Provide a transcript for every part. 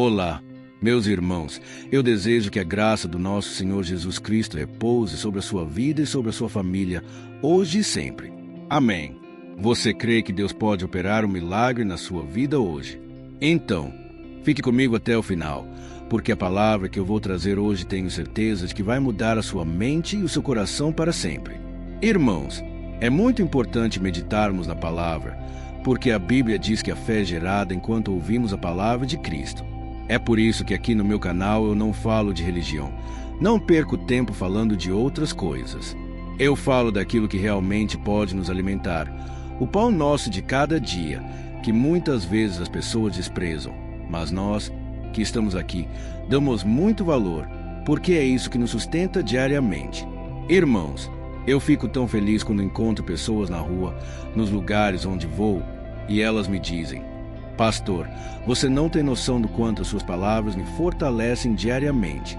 Olá, meus irmãos. Eu desejo que a graça do nosso Senhor Jesus Cristo repouse sobre a sua vida e sobre a sua família, hoje e sempre. Amém. Você crê que Deus pode operar um milagre na sua vida hoje? Então, fique comigo até o final, porque a palavra que eu vou trazer hoje tenho certeza de que vai mudar a sua mente e o seu coração para sempre. Irmãos, é muito importante meditarmos na palavra, porque a Bíblia diz que a fé é gerada enquanto ouvimos a palavra de Cristo. É por isso que aqui no meu canal eu não falo de religião. Não perco tempo falando de outras coisas. Eu falo daquilo que realmente pode nos alimentar. O pão nosso de cada dia, que muitas vezes as pessoas desprezam. Mas nós, que estamos aqui, damos muito valor, porque é isso que nos sustenta diariamente. Irmãos, eu fico tão feliz quando encontro pessoas na rua, nos lugares onde vou, e elas me dizem: Pastor, você não tem noção do quanto as suas palavras me fortalecem diariamente.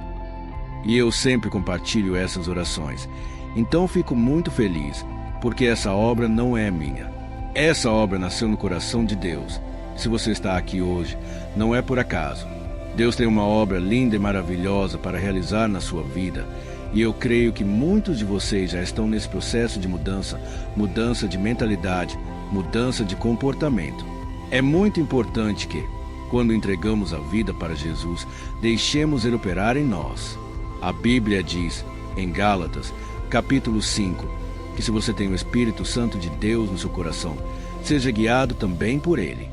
E eu sempre compartilho essas orações. Então fico muito feliz, porque essa obra não é minha. Essa obra nasceu no coração de Deus. Se você está aqui hoje, não é por acaso. Deus tem uma obra linda e maravilhosa para realizar na sua vida. E eu creio que muitos de vocês já estão nesse processo de mudança de mentalidade, mudança de comportamento. É muito importante que, quando entregamos a vida para Jesus, deixemos Ele operar em nós. A Bíblia diz, em Gálatas, capítulo 5, que se você tem o Espírito Santo de Deus no seu coração, seja guiado também por Ele.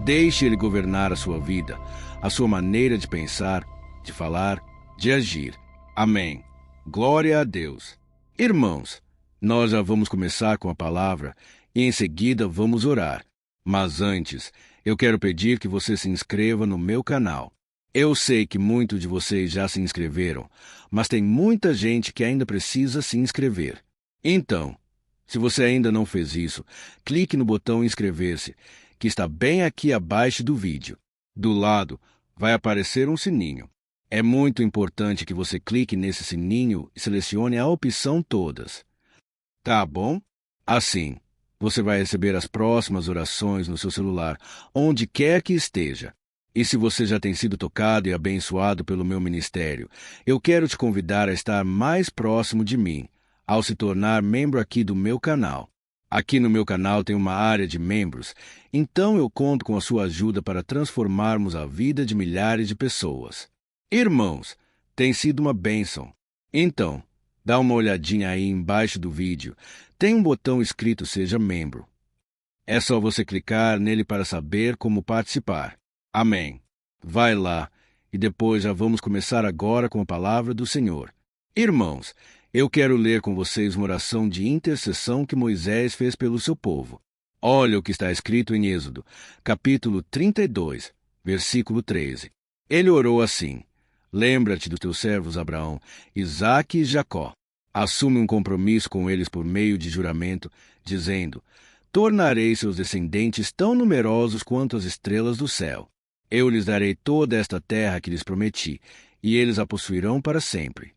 Deixe Ele governar a sua vida, a sua maneira de pensar, de falar, de agir. Amém. Glória a Deus. Irmãos, nós já vamos começar com a palavra e em seguida vamos orar. Mas antes, eu quero pedir que você se inscreva no meu canal. Eu sei que muitos de vocês já se inscreveram, mas tem muita gente que ainda precisa se inscrever. Então, se você ainda não fez isso, clique no botão inscrever-se, que está bem aqui abaixo do vídeo. Do lado, vai aparecer um sininho. É muito importante que você clique nesse sininho e selecione a opção todas. Tá bom? Assim, você vai receber as próximas orações no seu celular, onde quer que esteja. E se você já tem sido tocado e abençoado pelo meu ministério, eu quero te convidar a estar mais próximo de mim, ao se tornar membro aqui do meu canal. Aqui no meu canal tem uma área de membros, então eu conto com a sua ajuda para transformarmos a vida de milhares de pessoas. Irmãos, tem sido uma bênção. Então, dá uma olhadinha aí embaixo do vídeo. Tem um botão escrito Seja Membro. É só você clicar nele para saber como participar. Amém. Vai lá, e depois já vamos começar agora com a palavra do Senhor. Irmãos, eu quero ler com vocês uma oração de intercessão que Moisés fez pelo seu povo. Olha o que está escrito em Êxodo, capítulo 32, versículo 13. Ele orou assim: Lembra-te dos teus servos Abraão, Isaque e Jacó. Assume um compromisso com eles por meio de juramento, dizendo: Tornarei seus descendentes tão numerosos quanto as estrelas do céu. Eu lhes darei toda esta terra que lhes prometi, e eles a possuirão para sempre.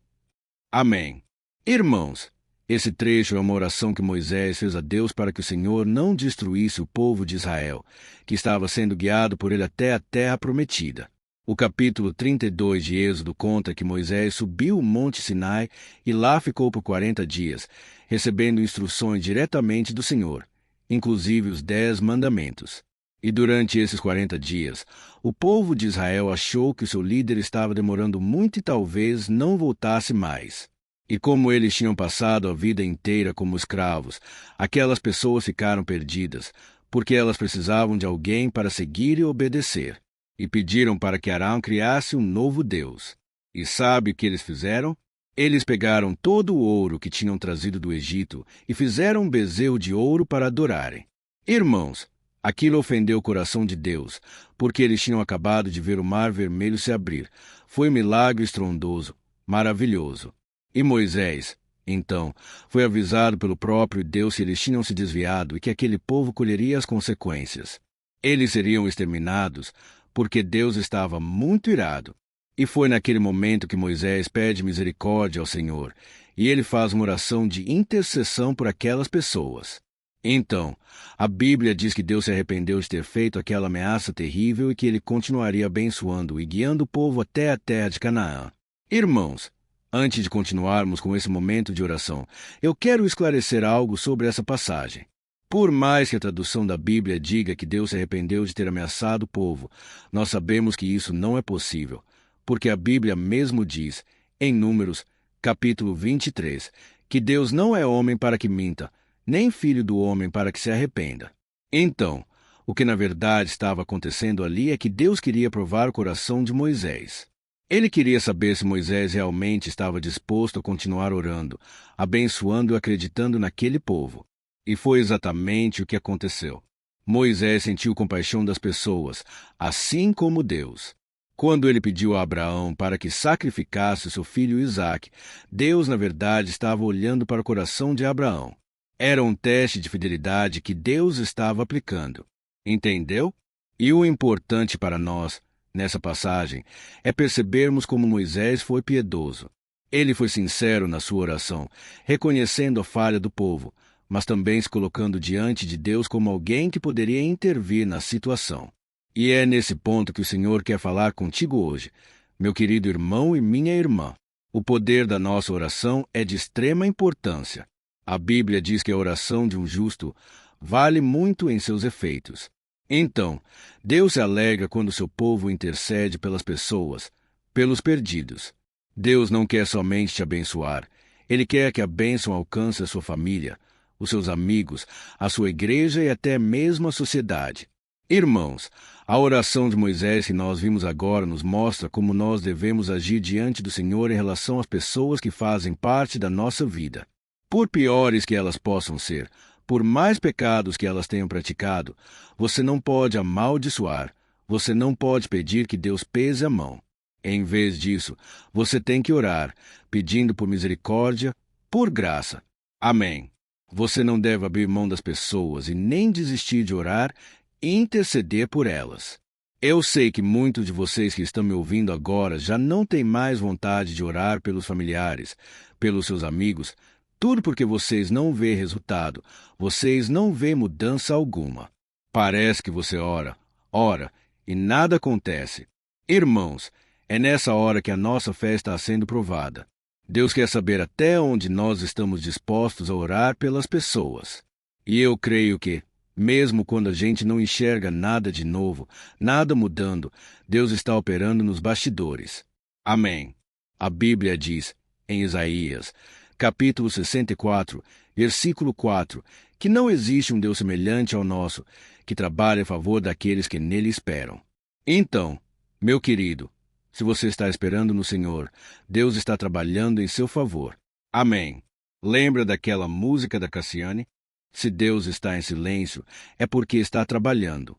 Amém. Irmãos, esse trecho é uma oração que Moisés fez a Deus para que o Senhor não destruísse o povo de Israel, que estava sendo guiado por ele até a terra prometida. O capítulo 32 de Êxodo conta que Moisés subiu o Monte Sinai e lá ficou por 40 dias, recebendo instruções diretamente do Senhor, inclusive os 10 mandamentos. E durante esses 40 dias, o povo de Israel achou que o seu líder estava demorando muito e talvez não voltasse mais. E como eles tinham passado a vida inteira como escravos, aquelas pessoas ficaram perdidas, porque elas precisavam de alguém para seguir e obedecer. E pediram para que Arão criasse um novo Deus. E sabe o que eles fizeram? Eles pegaram todo o ouro que tinham trazido do Egito e fizeram um bezerro de ouro para adorarem. Irmãos, aquilo ofendeu o coração de Deus, porque eles tinham acabado de ver o Mar Vermelho se abrir. Foi um milagre estrondoso, maravilhoso. E Moisés, então, foi avisado pelo próprio Deus que eles tinham se desviado e que aquele povo colheria as consequências. Eles seriam exterminados, porque Deus estava muito irado. E foi naquele momento que Moisés pede misericórdia ao Senhor, e ele faz uma oração de intercessão por aquelas pessoas. Então, a Bíblia diz que Deus se arrependeu de ter feito aquela ameaça terrível e que ele continuaria abençoando e guiando o povo até a terra de Canaã. Irmãos, antes de continuarmos com esse momento de oração, eu quero esclarecer algo sobre essa passagem. Por mais que a tradução da Bíblia diga que Deus se arrependeu de ter ameaçado o povo, nós sabemos que isso não é possível, porque a Bíblia mesmo diz, em Números, capítulo 23, que Deus não é homem para que minta, nem filho do homem para que se arrependa. Então, o que na verdade estava acontecendo ali é que Deus queria provar o coração de Moisés. Ele queria saber se Moisés realmente estava disposto a continuar orando, abençoando e acreditando naquele povo. E foi exatamente o que aconteceu. Moisés sentiu compaixão das pessoas, assim como Deus. Quando ele pediu a Abraão para que sacrificasse seu filho Isaque, Deus, na verdade, estava olhando para o coração de Abraão. Era um teste de fidelidade que Deus estava aplicando. Entendeu? E o importante para nós, nessa passagem, é percebermos como Moisés foi piedoso. Ele foi sincero na sua oração, reconhecendo a falha do povo, mas também se colocando diante de Deus como alguém que poderia intervir na situação. E é nesse ponto que o Senhor quer falar contigo hoje, meu querido irmão e minha irmã. O poder da nossa oração é de extrema importância. A Bíblia diz que a oração de um justo vale muito em seus efeitos. Então, Deus se alegra quando seu povo intercede pelas pessoas, pelos perdidos. Deus não quer somente te abençoar, Ele quer que a bênção alcance a sua família, os seus amigos, a sua igreja e até mesmo a sociedade. Irmãos, a oração de Moisés que nós vimos agora nos mostra como nós devemos agir diante do Senhor em relação às pessoas que fazem parte da nossa vida. Por piores que elas possam ser, por mais pecados que elas tenham praticado, você não pode amaldiçoar, você não pode pedir que Deus pese a mão. Em vez disso, você tem que orar, pedindo por misericórdia, por graça. Amém. Você não deve abrir mão das pessoas e nem desistir de orar e interceder por elas. Eu sei que muitos de vocês que estão me ouvindo agora já não têm mais vontade de orar pelos familiares, pelos seus amigos, tudo porque vocês não vê resultado, vocês não vê mudança alguma. Parece que você ora e nada acontece. Irmãos, é nessa hora que a nossa fé está sendo provada. Deus quer saber até onde nós estamos dispostos a orar pelas pessoas. E eu creio que, mesmo quando a gente não enxerga nada de novo, nada mudando, Deus está operando nos bastidores. Amém. A Bíblia diz, em Isaías, capítulo 64, versículo 4, que não existe um Deus semelhante ao nosso, que trabalha a favor daqueles que nele esperam. Então, meu querido, se você está esperando no Senhor, Deus está trabalhando em seu favor. Amém. Lembra daquela música da Cassiane? Se Deus está em silêncio, é porque está trabalhando.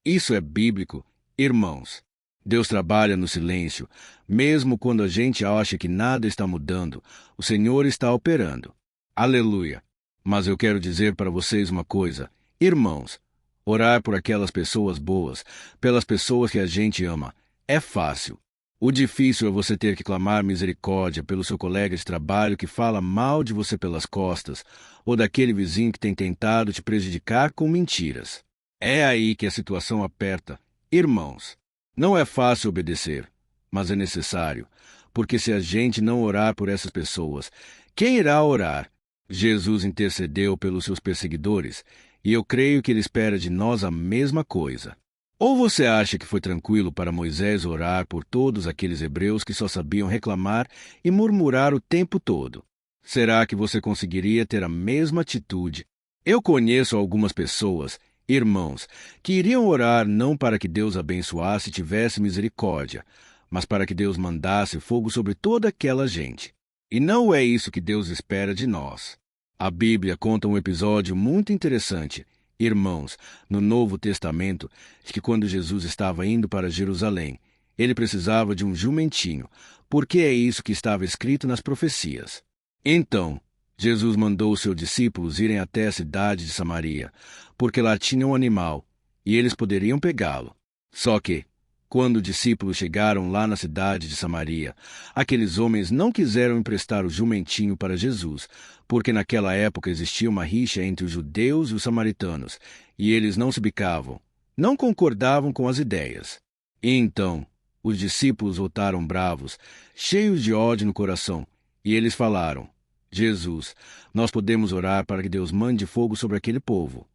Isso é bíblico, irmãos. Deus trabalha no silêncio, mesmo quando a gente acha que nada está mudando, o Senhor está operando. Aleluia! Mas eu quero dizer para vocês uma coisa, irmãos, orar por aquelas pessoas boas, pelas pessoas que a gente ama, é fácil. O difícil é você ter que clamar misericórdia pelo seu colega de trabalho que fala mal de você pelas costas, ou daquele vizinho que tem tentado te prejudicar com mentiras. É aí que a situação aperta. Irmãos, não é fácil obedecer, mas é necessário, porque se a gente não orar por essas pessoas, quem irá orar? Jesus intercedeu pelos seus perseguidores, e eu creio que ele espera de nós a mesma coisa. Ou você acha que foi tranquilo para Moisés orar por todos aqueles hebreus que só sabiam reclamar e murmurar o tempo todo? Será que você conseguiria ter a mesma atitude? Eu conheço algumas pessoas, irmãos, que iriam orar não para que Deus abençoasse e tivesse misericórdia, mas para que Deus mandasse fogo sobre toda aquela gente. E não é isso que Deus espera de nós. A Bíblia conta um episódio muito interessante, irmãos, no Novo Testamento, de que quando Jesus estava indo para Jerusalém, ele precisava de um jumentinho, porque é isso que estava escrito nas profecias. Então, Jesus mandou os seus discípulos irem até a cidade de Samaria, porque lá tinha um animal, e eles poderiam pegá-lo. Só que, Quando os discípulos chegaram lá na cidade de Samaria, aqueles homens não quiseram emprestar o jumentinho para Jesus, porque naquela época existia uma rixa entre os judeus e os samaritanos, e eles não se bicavam, não concordavam com as ideias. E então, os discípulos voltaram bravos, cheios de ódio no coração, e eles falaram: Jesus, nós podemos orar para que Deus mande fogo sobre aquele povo.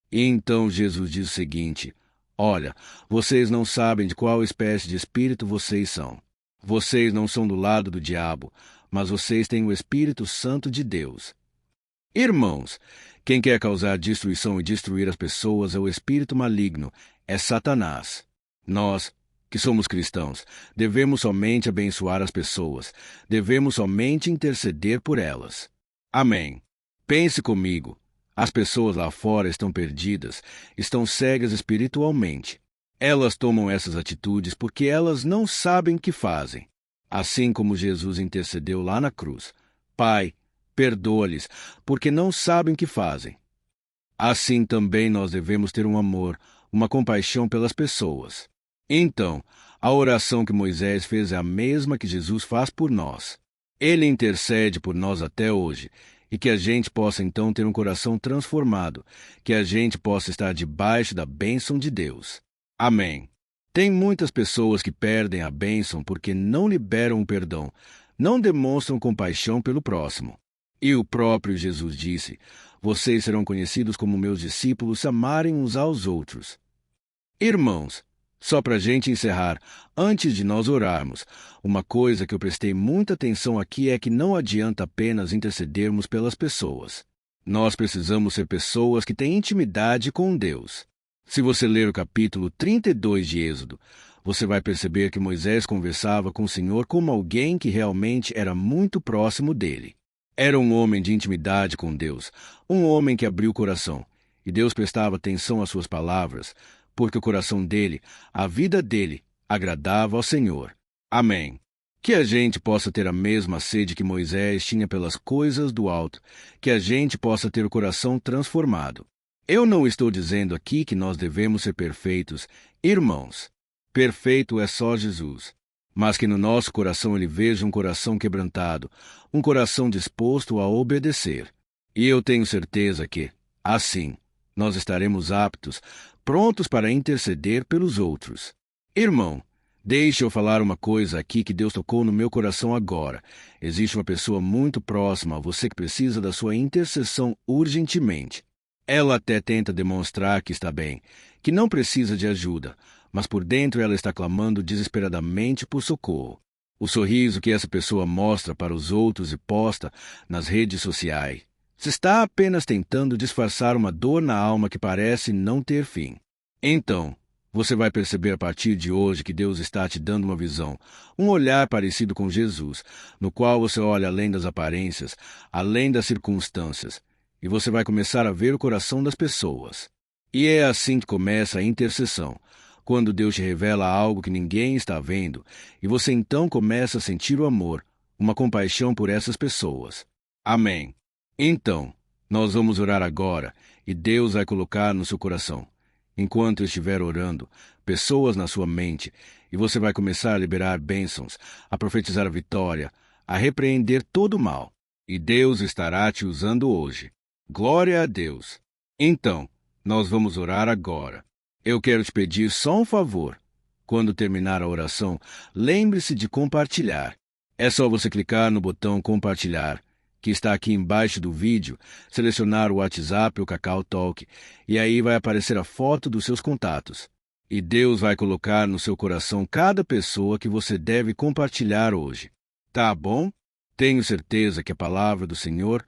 E então Jesus diz o seguinte: olha, vocês não sabem de qual espécie de espírito vocês são. Vocês não são do lado do diabo, mas vocês têm o Espírito Santo de Deus. Irmãos, quem quer causar destruição e destruir as pessoas é o espírito maligno, é Satanás. Nós, que somos cristãos, devemos somente abençoar as pessoas, devemos somente interceder por elas. Amém. Pense comigo. As pessoas lá fora estão perdidas, estão cegas espiritualmente. Elas tomam essas atitudes porque elas não sabem o que fazem. Assim como Jesus intercedeu lá na cruz: Pai, perdoa-lhes, porque não sabem o que fazem. Assim também nós devemos ter um amor, uma compaixão pelas pessoas. Então, a oração que Moisés fez é a mesma que Jesus faz por nós. Ele intercede por nós até hoje, e que a gente possa então ter um coração transformado, que a gente possa estar debaixo da bênção de Deus. Amém. Tem muitas pessoas que perdem a bênção porque não liberam o perdão, não demonstram compaixão pelo próximo. E o próprio Jesus disse: vocês serão conhecidos como meus discípulos se amarem uns aos outros. Irmãos, só para a gente encerrar, antes de nós orarmos, uma coisa que eu prestei muita atenção aqui é que não adianta apenas intercedermos pelas pessoas. Nós precisamos ser pessoas que têm intimidade com Deus. Se você ler o capítulo 32 de Êxodo, você vai perceber que Moisés conversava com o Senhor como alguém que realmente era muito próximo dele. Era um homem de intimidade com Deus, um homem que abriu o coração, e Deus prestava atenção às suas palavras, porque o coração dele, a vida dele, agradava ao Senhor. Amém. Que a gente possa ter a mesma sede que Moisés tinha pelas coisas do alto, que a gente possa ter o coração transformado. Eu não estou dizendo aqui que nós devemos ser perfeitos, irmãos. Perfeito é só Jesus. Mas que no nosso coração ele veja um coração quebrantado, um coração disposto a obedecer. E eu tenho certeza que, assim, nós estaremos aptos, prontos para interceder pelos outros. Irmão, deixe eu falar uma coisa aqui que Deus tocou no meu coração agora. Existe uma pessoa muito próxima a você que precisa da sua intercessão urgentemente. Ela até tenta demonstrar que está bem, que não precisa de ajuda, mas por dentro ela está clamando desesperadamente por socorro. O sorriso que essa pessoa mostra para os outros e posta nas redes sociais se está apenas tentando disfarçar uma dor na alma que parece não ter fim. Então, você vai perceber a partir de hoje que Deus está te dando uma visão, um olhar parecido com Jesus, no qual você olha além das aparências, além das circunstâncias, e você vai começar a ver o coração das pessoas. E é assim que começa a intercessão, quando Deus te revela algo que ninguém está vendo, e você então começa a sentir o amor, uma compaixão por essas pessoas. Amém. Então, nós vamos orar agora, e Deus vai colocar no seu coração, enquanto eu estiver orando, pessoas na sua mente, e você vai começar a liberar bênçãos, a profetizar a vitória, a repreender todo o mal. E Deus estará te usando hoje. Glória a Deus! Então, nós vamos orar agora. Eu quero te pedir só um favor. Quando terminar a oração, lembre-se de compartilhar. É só você clicar no botão compartilhar, que está aqui embaixo do vídeo, selecionar o WhatsApp ou Kakao Talk, e aí vai aparecer a foto dos seus contatos. E Deus vai colocar no seu coração cada pessoa que você deve compartilhar hoje. Tá bom? Tenho certeza que a palavra do Senhor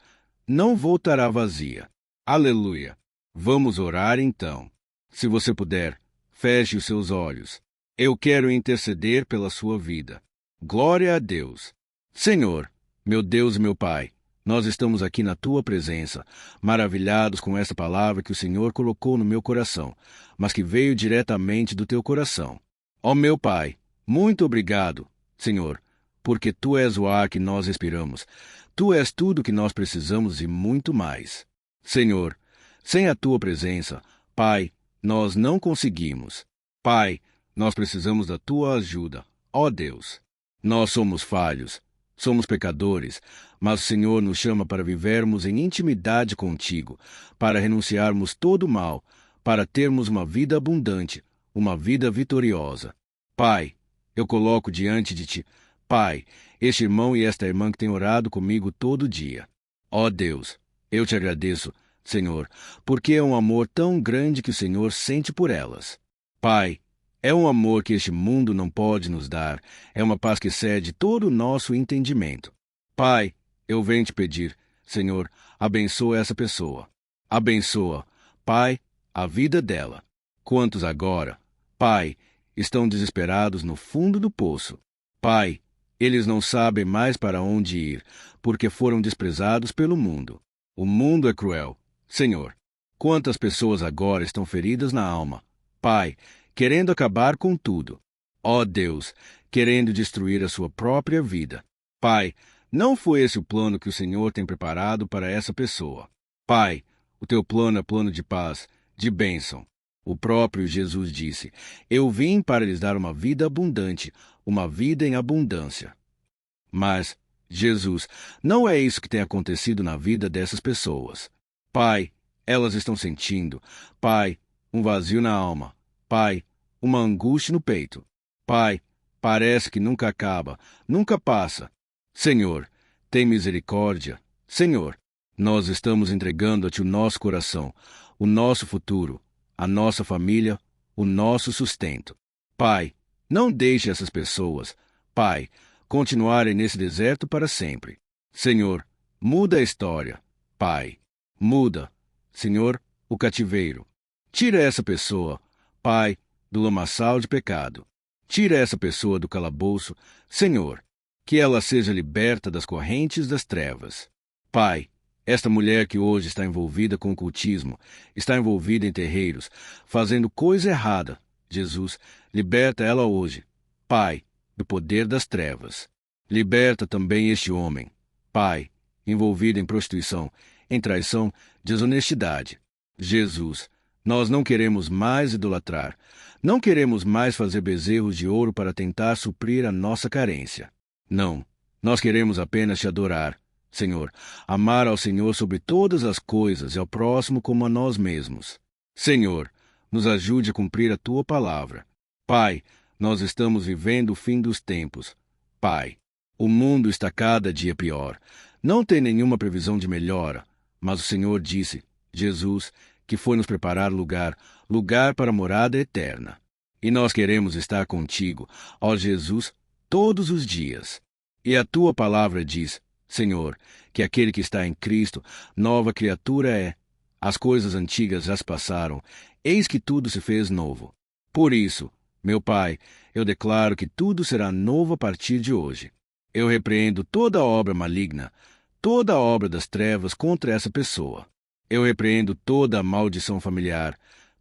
não voltará vazia. Aleluia! Vamos orar então. Se você puder, feche os seus olhos. Eu quero interceder pela sua vida. Glória a Deus! Senhor, meu Deus e meu Pai, nós estamos aqui na Tua presença, maravilhados com essa palavra que o Senhor colocou no meu coração, mas que veio diretamente do Teu coração. Ó meu Pai, muito obrigado, Senhor, porque Tu és o ar que nós respiramos. Tu és tudo que nós precisamos e muito mais. Senhor, sem a Tua presença, Pai, nós não conseguimos. Pai, Nós precisamos da tua ajuda, ó Deus. Nós somos falhos, somos pecadores, mas o Senhor nos chama para vivermos em intimidade contigo, para renunciarmos todo o mal, para termos uma vida abundante, uma vida vitoriosa. Pai, eu coloco diante de ti, Pai, este irmão e esta irmã que têm orado comigo todo dia. Ó Deus, eu te agradeço, Senhor, porque é um amor tão grande que o Senhor sente por elas. Pai, é um amor que este mundo não pode nos dar, é uma paz que excede todo o nosso entendimento. Pai, eu venho te pedir, Senhor, abençoa essa pessoa. Abençoa, Pai, a vida dela. Quantos agora, Pai, estão desesperados no fundo do poço? Pai, eles não sabem mais para onde ir, porque foram desprezados pelo mundo. O mundo é cruel. Senhor, quantas pessoas agora estão feridas na alma? Pai, querendo acabar com tudo. Ó Deus, querendo destruir a sua própria vida. Pai, não foi esse o plano que o Senhor tem preparado para essa pessoa. Pai, o teu plano é plano de paz, de bênção. O próprio Jesus disse, eu vim para lhes dar uma vida abundante, uma vida em abundância. Mas, Jesus, não é isso que tem acontecido na vida dessas pessoas. Pai, elas estão sentindo, Pai, um vazio na alma. Pai, uma angústia no peito. Pai, parece que nunca acaba, nunca passa. Senhor, tem misericórdia. Senhor, nós estamos entregando a Ti o nosso coração, o nosso futuro, a nossa família, o nosso sustento. Pai, não deixe essas pessoas, Pai, continuarem nesse deserto para sempre. Senhor, muda a história. Pai, muda, Senhor, o cativeiro. Tira essa pessoa, Pai, do lamaçal de pecado. Tira essa pessoa do calabouço, Senhor, que ela seja liberta das correntes das trevas. Pai, esta mulher que hoje está envolvida com o cultismo, está envolvida em terreiros, fazendo coisa errada, Jesus, liberta ela hoje. Pai, do poder das trevas. Liberta também este homem, Pai, envolvido em prostituição, em traição, desonestidade. Jesus, nós não queremos mais idolatrar, não queremos mais fazer bezerros de ouro para tentar suprir a nossa carência. Não, nós queremos apenas te adorar, Senhor, amar ao Senhor sobre todas as coisas e ao próximo como a nós mesmos. Senhor, nos ajude a cumprir a Tua palavra. Pai, nós estamos vivendo o fim dos tempos. Pai, o mundo está cada dia pior. Não tem nenhuma previsão de melhora, mas o Senhor disse, Jesus, que foi nos preparar lugar para a morada eterna. E nós queremos estar contigo, ó Jesus, todos os dias. E a Tua palavra diz, Senhor, que aquele que está em Cristo, nova criatura é. As coisas antigas já se passaram, eis que tudo se fez novo. Por isso, meu Pai, eu declaro que tudo será novo a partir de hoje. Eu repreendo toda obra maligna, toda obra das trevas contra essa pessoa. Eu repreendo toda a maldição familiar,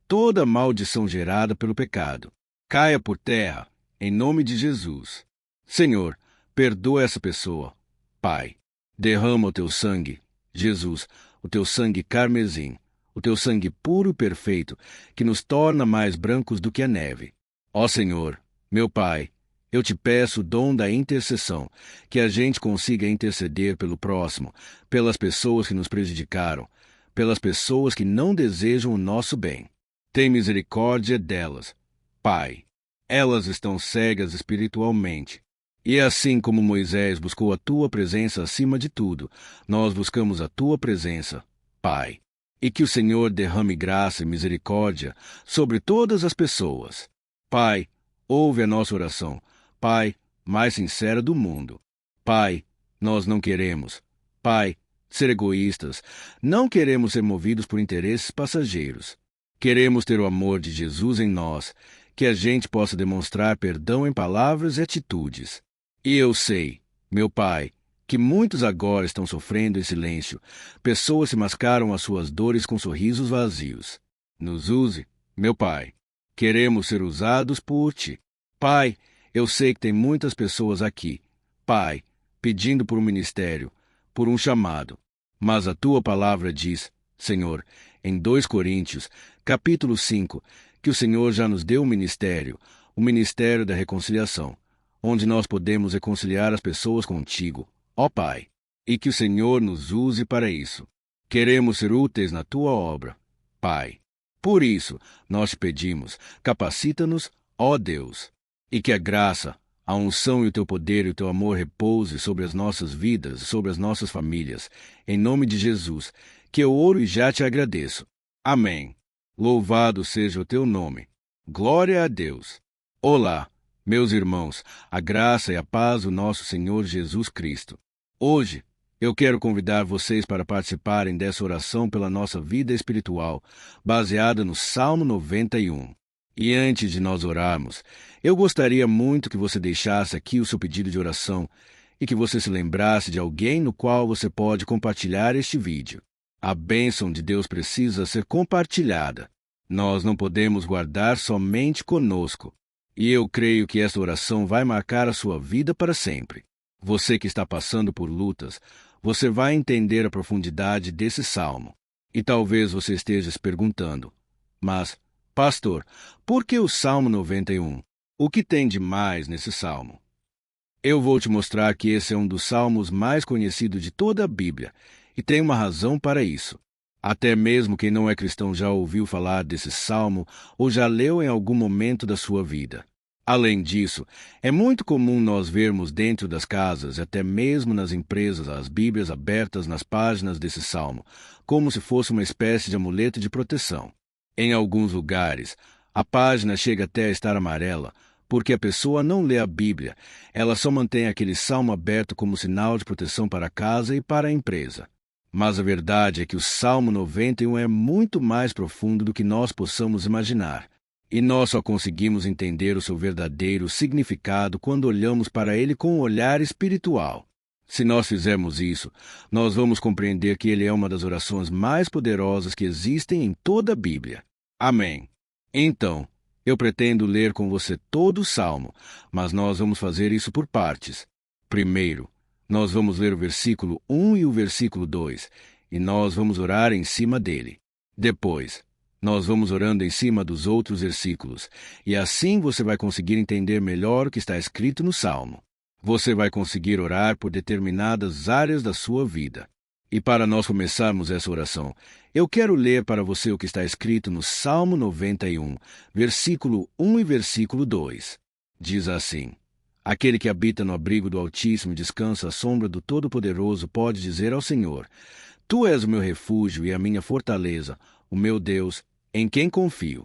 toda a maldição gerada pelo pecado. Caia por terra, em nome de Jesus. Senhor, perdoa essa pessoa. Pai, derrama o Teu sangue, Jesus, o Teu sangue carmesim, o Teu sangue puro e perfeito, que nos torna mais brancos do que a neve. Ó Senhor, meu Pai, eu te peço o dom da intercessão, que a gente consiga interceder pelo próximo, pelas pessoas que nos prejudicaram, pelas pessoas que não desejam o nosso bem. Tem misericórdia delas, Pai. Elas estão cegas espiritualmente. E assim como Moisés buscou a Tua presença acima de tudo, nós buscamos a Tua presença, Pai. E que o Senhor derrame graça e misericórdia sobre todas as pessoas. Pai, ouve a nossa oração, Pai, mais sincera do mundo. Pai, nós não queremos, Pai, ser egoístas, não queremos ser movidos por interesses passageiros. Queremos ter o amor de Jesus em nós, que a gente possa demonstrar perdão em palavras e atitudes. E eu sei, meu Pai, que muitos agora estão sofrendo em silêncio. Pessoas se mascaram as suas dores com sorrisos vazios. Nos use, meu Pai. Queremos ser usados por Ti. Pai, eu sei que tem muitas pessoas aqui, Pai, pedindo por um ministério, por um chamado. Mas a Tua palavra diz, Senhor, em 2 Coríntios, capítulo 5, que o Senhor já nos deu um ministério, o ministério da reconciliação, onde nós podemos reconciliar as pessoas contigo, ó Pai, e que o Senhor nos use para isso. Queremos ser úteis na tua obra, Pai. Por isso, nós te pedimos, capacita-nos, ó Deus, e que a graça, a unção e o teu poder e o teu amor repouse sobre as nossas vidas e sobre as nossas famílias. Em nome de Jesus, que eu oro e já te agradeço. Amém. Louvado seja o teu nome. Glória a Deus. Olá, meus irmãos, a graça e a paz do nosso Senhor Jesus Cristo. Hoje, eu quero convidar vocês para participarem dessa oração pela nossa vida espiritual, baseada no Salmo 91. E antes de nós orarmos, eu gostaria muito que você deixasse aqui o seu pedido de oração e que você se lembrasse de alguém no qual você pode compartilhar este vídeo. A bênção de Deus precisa ser compartilhada. Nós não podemos guardar somente conosco. E eu creio que esta oração vai marcar a sua vida para sempre. Você que está passando por lutas, você vai entender a profundidade desse salmo. E talvez você esteja se perguntando, mas, pastor, por que o Salmo 91? O que tem de mais nesse salmo? Eu vou te mostrar que esse é um dos salmos mais conhecidos de toda a Bíblia, e tem uma razão para isso. Até mesmo quem não é cristão já ouviu falar desse salmo ou já leu em algum momento da sua vida. Além disso, é muito comum nós vermos dentro das casas, até mesmo nas empresas, as Bíblias abertas nas páginas desse salmo, como se fosse uma espécie de amuleto de proteção. Em alguns lugares, a página chega até a estar amarela, porque a pessoa não lê a Bíblia, ela só mantém aquele salmo aberto como sinal de proteção para a casa e para a empresa. Mas a verdade é que o Salmo 91 é muito mais profundo do que nós possamos imaginar. E nós só conseguimos entender o seu verdadeiro significado quando olhamos para ele com um olhar espiritual. Se nós fizermos isso, nós vamos compreender que ele é uma das orações mais poderosas que existem em toda a Bíblia. Amém. Então, eu pretendo ler com você todo o Salmo, mas nós vamos fazer isso por partes. Primeiro, nós vamos ler o versículo 1 e o versículo 2, e nós vamos orar em cima dele. Depois, nós vamos orando em cima dos outros versículos, e assim você vai conseguir entender melhor o que está escrito no Salmo. Você vai conseguir orar por determinadas áreas da sua vida. E para nós começarmos essa oração, eu quero ler para você o que está escrito no Salmo 91, versículo 1 e versículo 2. Diz assim: Aquele que habita no abrigo do Altíssimo e descansa à sombra do Todo-Poderoso pode dizer ao Senhor: Tu és o meu refúgio e a minha fortaleza, o meu Deus, em quem confio.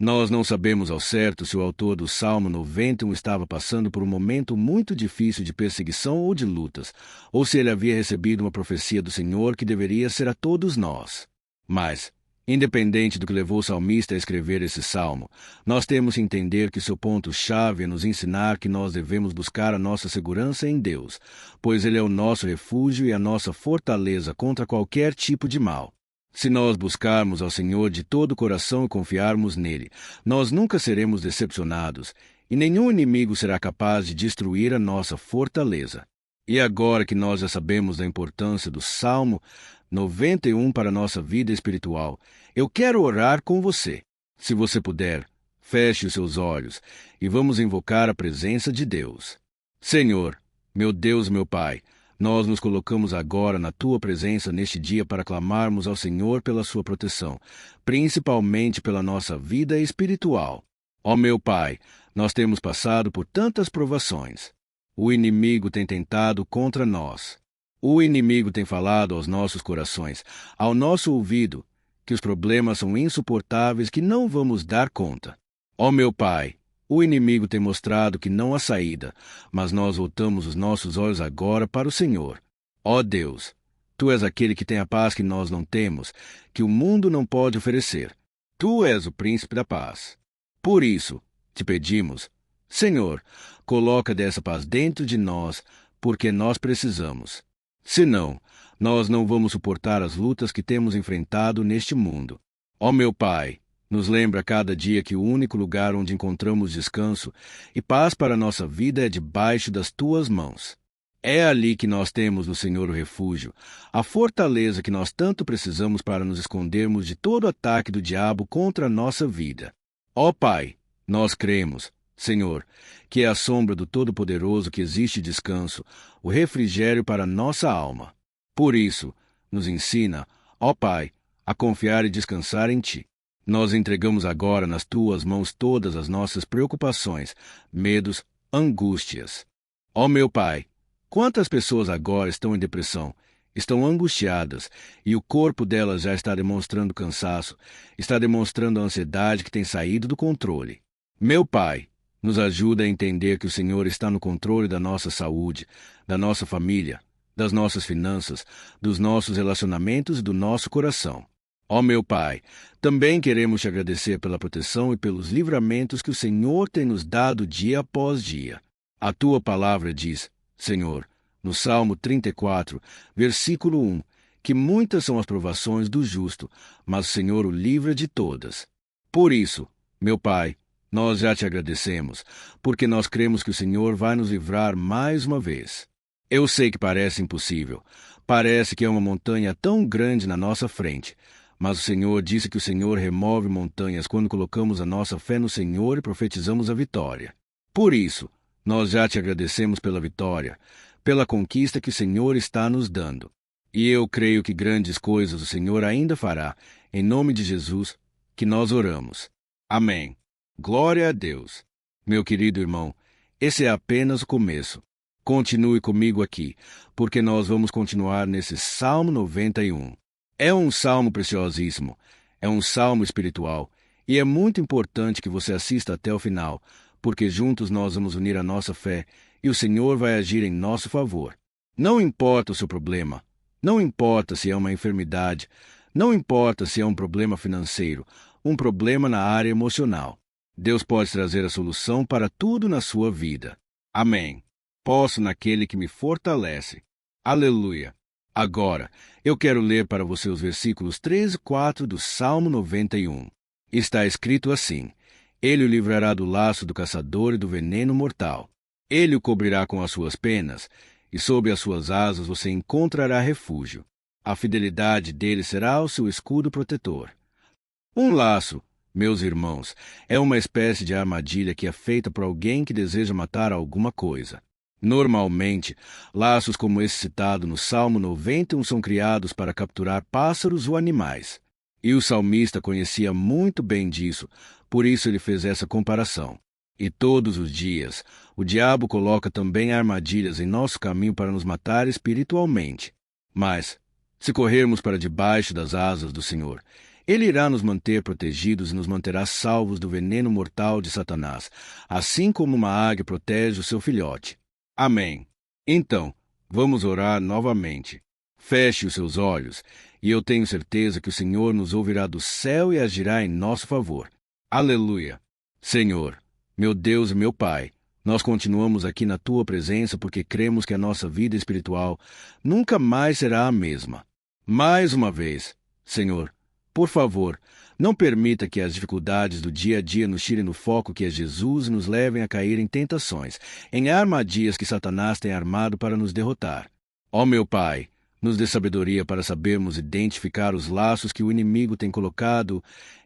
Nós não sabemos ao certo se o autor do Salmo 91 estava passando por um momento muito difícil de perseguição ou de lutas, ou se ele havia recebido uma profecia do Senhor que deveria ser a todos nós. Mas, independente do que levou o salmista a escrever esse salmo, nós temos que entender que seu ponto-chave é nos ensinar que nós devemos buscar a nossa segurança em Deus, pois Ele é o nosso refúgio e a nossa fortaleza contra qualquer tipo de mal. Se nós buscarmos ao Senhor de todo o coração e confiarmos nele, nós nunca seremos decepcionados, e nenhum inimigo será capaz de destruir a nossa fortaleza. E agora que nós já sabemos da importância do Salmo 91 para a nossa vida espiritual, eu quero orar com você. Se você puder, feche os seus olhos e vamos invocar a presença de Deus. Senhor, meu Deus, meu Pai, nós nos colocamos agora na Tua presença neste dia para clamarmos ao Senhor pela Sua proteção, principalmente pela nossa vida espiritual. Ó meu Pai, nós temos passado por tantas provações. O inimigo tem tentado contra nós. O inimigo tem falado aos nossos corações, ao nosso ouvido, que os problemas são insuportáveis, que não vamos dar conta. Ó meu Pai, o inimigo tem mostrado que não há saída, mas nós voltamos os nossos olhos agora para o Senhor. Ó Deus, Tu és aquele que tem a paz que nós não temos, que o mundo não pode oferecer. Tu és o príncipe da paz. Por isso, te pedimos, Senhor, coloca dessa paz dentro de nós, porque nós precisamos. Senão, nós não vamos suportar as lutas que temos enfrentado neste mundo. Ó meu Pai, nos lembra cada dia que o único lugar onde encontramos descanso e paz para a nossa vida é debaixo das Tuas mãos. É ali que nós temos no Senhor o refúgio, a fortaleza que nós tanto precisamos para nos escondermos de todo ataque do diabo contra a nossa vida. Ó Pai, nós cremos, Senhor, que é a sombra do Todo-Poderoso que existe descanso, o refrigério para nossa alma. Por isso, nos ensina, ó Pai, a confiar e descansar em Ti. Nós entregamos agora nas Tuas mãos todas as nossas preocupações, medos, angústias. Ó meu Pai, quantas pessoas agora estão em depressão, estão angustiadas, e o corpo delas já está demonstrando cansaço, está demonstrando a ansiedade que tem saído do controle. Meu Pai, nos ajuda a entender que o Senhor está no controle da nossa saúde, da nossa família, das nossas finanças, dos nossos relacionamentos e do nosso coração. Ó meu Pai, também queremos te agradecer pela proteção e pelos livramentos que o Senhor tem nos dado dia após dia. A tua palavra diz, Senhor, no Salmo 34, versículo 1, que muitas são as provações do justo, mas o Senhor o livra de todas. Por isso, meu Pai, nós já te agradecemos, porque nós cremos que o Senhor vai nos livrar mais uma vez. Eu sei que parece impossível, parece que é uma montanha tão grande na nossa frente, mas o Senhor disse que o Senhor remove montanhas quando colocamos a nossa fé no Senhor e profetizamos a vitória. Por isso, nós já te agradecemos pela vitória, pela conquista que o Senhor está nos dando. E eu creio que grandes coisas o Senhor ainda fará, em nome de Jesus, que nós oramos. Amém. Glória a Deus. Meu querido irmão, esse é apenas o começo. Continue comigo aqui, porque nós vamos continuar nesse Salmo 91. É um salmo preciosíssimo, é um salmo espiritual, e é muito importante que você assista até o final, porque juntos nós vamos unir a nossa fé e o Senhor vai agir em nosso favor. Não importa o seu problema, não importa se é uma enfermidade, não importa se é um problema financeiro, um problema na área emocional. Deus pode trazer a solução para tudo na sua vida. Amém. Posso naquele que me fortalece. Aleluia. Agora, eu quero ler para você os versículos 3 e 4 do Salmo 91. Está escrito assim: Ele o livrará do laço do caçador e do veneno mortal. Ele o cobrirá com as suas penas, e sob as suas asas você encontrará refúgio. A fidelidade dele será o seu escudo protetor. Um laço, meus irmãos, é uma espécie de armadilha que é feita por alguém que deseja matar alguma coisa. Normalmente, laços como esse citado no Salmo 91 são criados para capturar pássaros ou animais. E o salmista conhecia muito bem disso, por isso ele fez essa comparação. E todos os dias, o diabo coloca também armadilhas em nosso caminho para nos matar espiritualmente. Mas, se corrermos para debaixo das asas do Senhor, Ele irá nos manter protegidos e nos manterá salvos do veneno mortal de Satanás, assim como uma águia protege o seu filhote. Amém. Então, vamos orar novamente. Feche os seus olhos, e eu tenho certeza que o Senhor nos ouvirá do céu e agirá em nosso favor. Aleluia. Senhor, meu Deus e meu Pai, nós continuamos aqui na Tua presença porque cremos que a nossa vida espiritual nunca mais será a mesma. Mais uma vez, Senhor, por favor, não permita que as dificuldades do dia a dia nos tirem do foco que é Jesus e nos levem a cair em tentações, em armadilhas que Satanás tem armado para nos derrotar. Ó meu Pai, nos dê sabedoria para sabermos identificar os laços que o inimigo tem colocado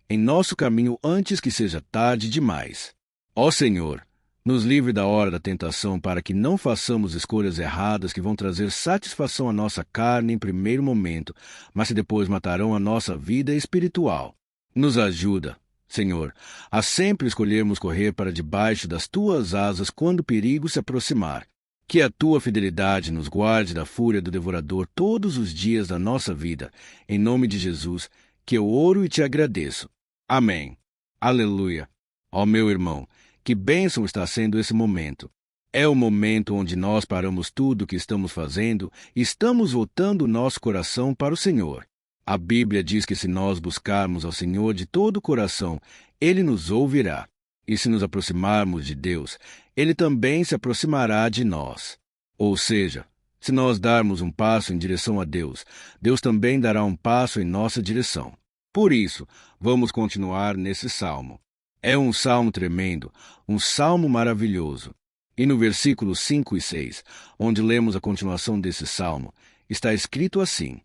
em nosso caminho antes que seja tarde demais. Ó Senhor, nos livre da hora da tentação para que não façamos escolhas erradas que vão trazer satisfação à nossa carne em primeiro momento, mas que depois matarão a nossa vida espiritual. Nos ajuda, Senhor, a sempre escolhermos correr para debaixo das Tuas asas quando o perigo se aproximar. Que a Tua fidelidade nos guarde da fúria do devorador todos os dias da nossa vida. Em nome de Jesus, que eu oro e te agradeço. Amém. Aleluia. Ó meu irmão, que bênção está sendo esse momento. É o momento onde nós paramos tudo o que estamos fazendo e estamos voltando o nosso coração para o Senhor. A Bíblia diz que se nós buscarmos ao Senhor de todo o coração, Ele nos ouvirá. E se nos aproximarmos de Deus, Ele também se aproximará de nós. Ou seja, se nós darmos um passo em direção a Deus, Deus também dará um passo em nossa direção. Por isso, vamos continuar nesse salmo. É um salmo tremendo, um salmo maravilhoso. E no versículos 5 e 6, onde lemos a continuação desse salmo, está escrito assim: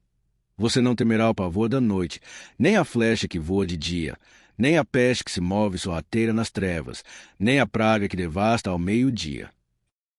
Você não temerá o pavor da noite, nem a flecha que voa de dia, nem a peste que se move sorrateira nas trevas, nem a praga que devasta ao meio-dia.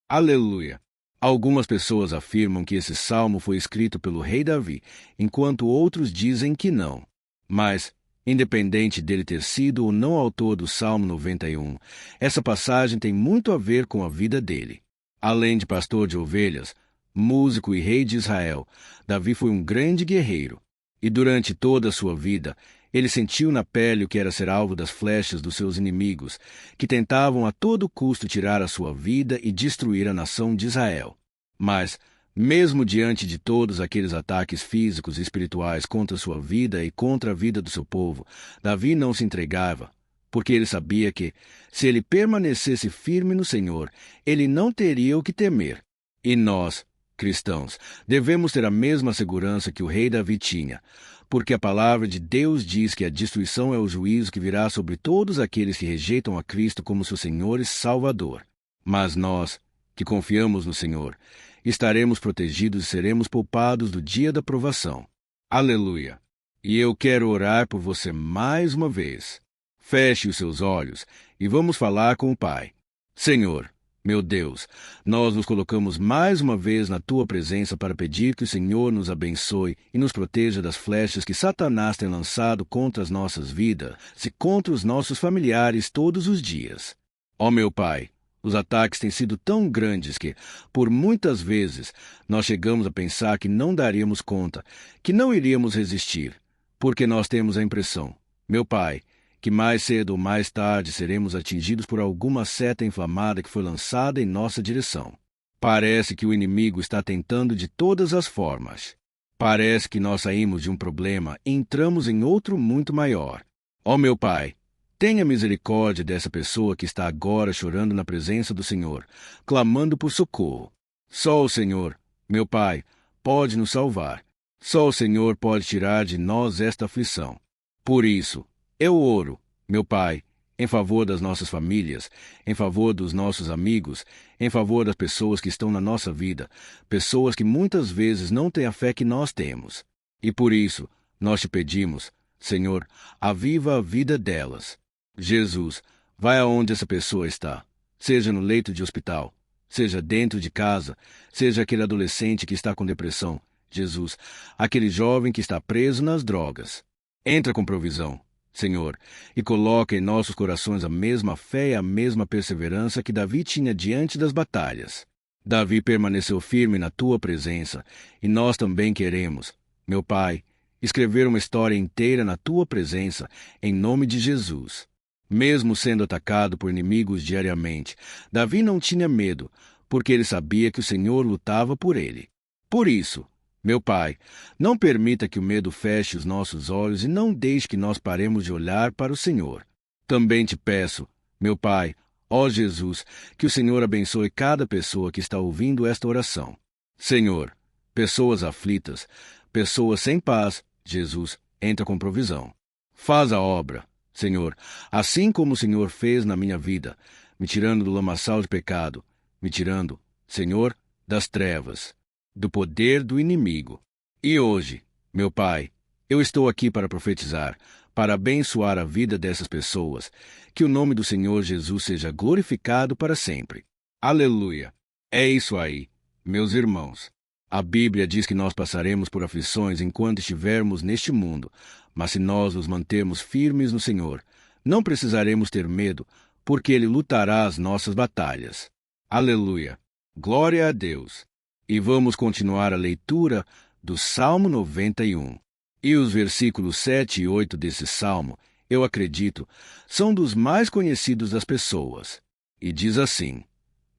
Aleluia! Algumas pessoas afirmam que esse salmo foi escrito pelo rei Davi, enquanto outros dizem que não. Mas, independente dele ter sido ou não autor do Salmo 91, essa passagem tem muito a ver com a vida dele. Além de pastor de ovelhas, músico e rei de Israel, Davi foi um grande guerreiro. E durante toda a sua vida, ele sentiu na pele o que era ser alvo das flechas dos seus inimigos, que tentavam a todo custo tirar a sua vida e destruir a nação de Israel. Mas, mesmo diante de todos aqueles ataques físicos e espirituais contra sua vida e contra a vida do seu povo, Davi não se entregava, porque ele sabia que, se ele permanecesse firme no Senhor, ele não teria o que temer. E nós, cristãos, devemos ter a mesma segurança que o rei Davi tinha, porque a palavra de Deus diz que a destruição é o juízo que virá sobre todos aqueles que rejeitam a Cristo como seu Senhor e Salvador. Mas nós, que confiamos no Senhor, estaremos protegidos e seremos poupados do dia da provação. Aleluia! E eu quero orar por você mais uma vez. Feche os seus olhos e vamos falar com o Pai. Senhor, meu Deus, nós nos colocamos mais uma vez na Tua presença para pedir que o Senhor nos abençoe e nos proteja das flechas que Satanás tem lançado contra as nossas vidas e contra os nossos familiares todos os dias. Ó meu Pai, os ataques têm sido tão grandes que, por muitas vezes, nós chegamos a pensar que não daríamos conta, que não iríamos resistir, porque nós temos a impressão, meu Pai, que mais cedo ou mais tarde seremos atingidos por alguma seta inflamada que foi lançada em nossa direção. Parece que o inimigo está tentando de todas as formas. Parece que nós saímos de um problema e entramos em outro muito maior. Ó meu Pai, tenha misericórdia dessa pessoa que está agora chorando na presença do Senhor, clamando por socorro. Só o Senhor, meu Pai, pode nos salvar. Só o Senhor pode tirar de nós esta aflição. Por isso, eu oro, meu Pai, em favor das nossas famílias, em favor dos nossos amigos, em favor das pessoas que estão na nossa vida, pessoas que muitas vezes não têm a fé que nós temos. E por isso, nós te pedimos, Senhor, aviva a vida delas. Jesus, vai aonde essa pessoa está, seja no leito de hospital, seja dentro de casa, seja aquele adolescente que está com depressão. Jesus, aquele jovem que está preso nas drogas. Entra com provisão, Senhor, e coloca em nossos corações a mesma fé e a mesma perseverança que Davi tinha diante das batalhas. Davi permaneceu firme na tua presença, e nós também queremos, meu Pai, escrever uma história inteira na tua presença, em nome de Jesus. Mesmo sendo atacado por inimigos diariamente, Davi não tinha medo, porque ele sabia que o Senhor lutava por ele. Por isso, meu Pai, não permita que o medo feche os nossos olhos e não deixe que nós paremos de olhar para o Senhor. Também te peço, meu Pai, ó Jesus, que o Senhor abençoe cada pessoa que está ouvindo esta oração. Senhor, pessoas aflitas, pessoas sem paz, Jesus, entra com provisão. Faz a obra, Senhor, assim como o Senhor fez na minha vida, me tirando do lamaçal de pecado, me tirando, Senhor, das trevas, do poder do inimigo. E hoje, meu Pai, eu estou aqui para profetizar, para abençoar a vida dessas pessoas, que o nome do Senhor Jesus seja glorificado para sempre. Aleluia! É isso aí, meus irmãos. A Bíblia diz que nós passaremos por aflições enquanto estivermos neste mundo, mas se nós nos mantermos firmes no Senhor, não precisaremos ter medo, porque Ele lutará as nossas batalhas. Aleluia! Glória a Deus! E vamos continuar a leitura do Salmo 91. E os versículos 7 e 8 desse salmo, eu acredito, são dos mais conhecidos das pessoas. E diz assim: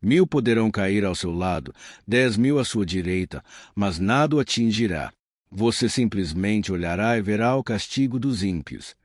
1000 poderão cair ao seu lado, 10.000 à sua direita, mas nada o atingirá. Você simplesmente olhará e verá o castigo dos ímpios.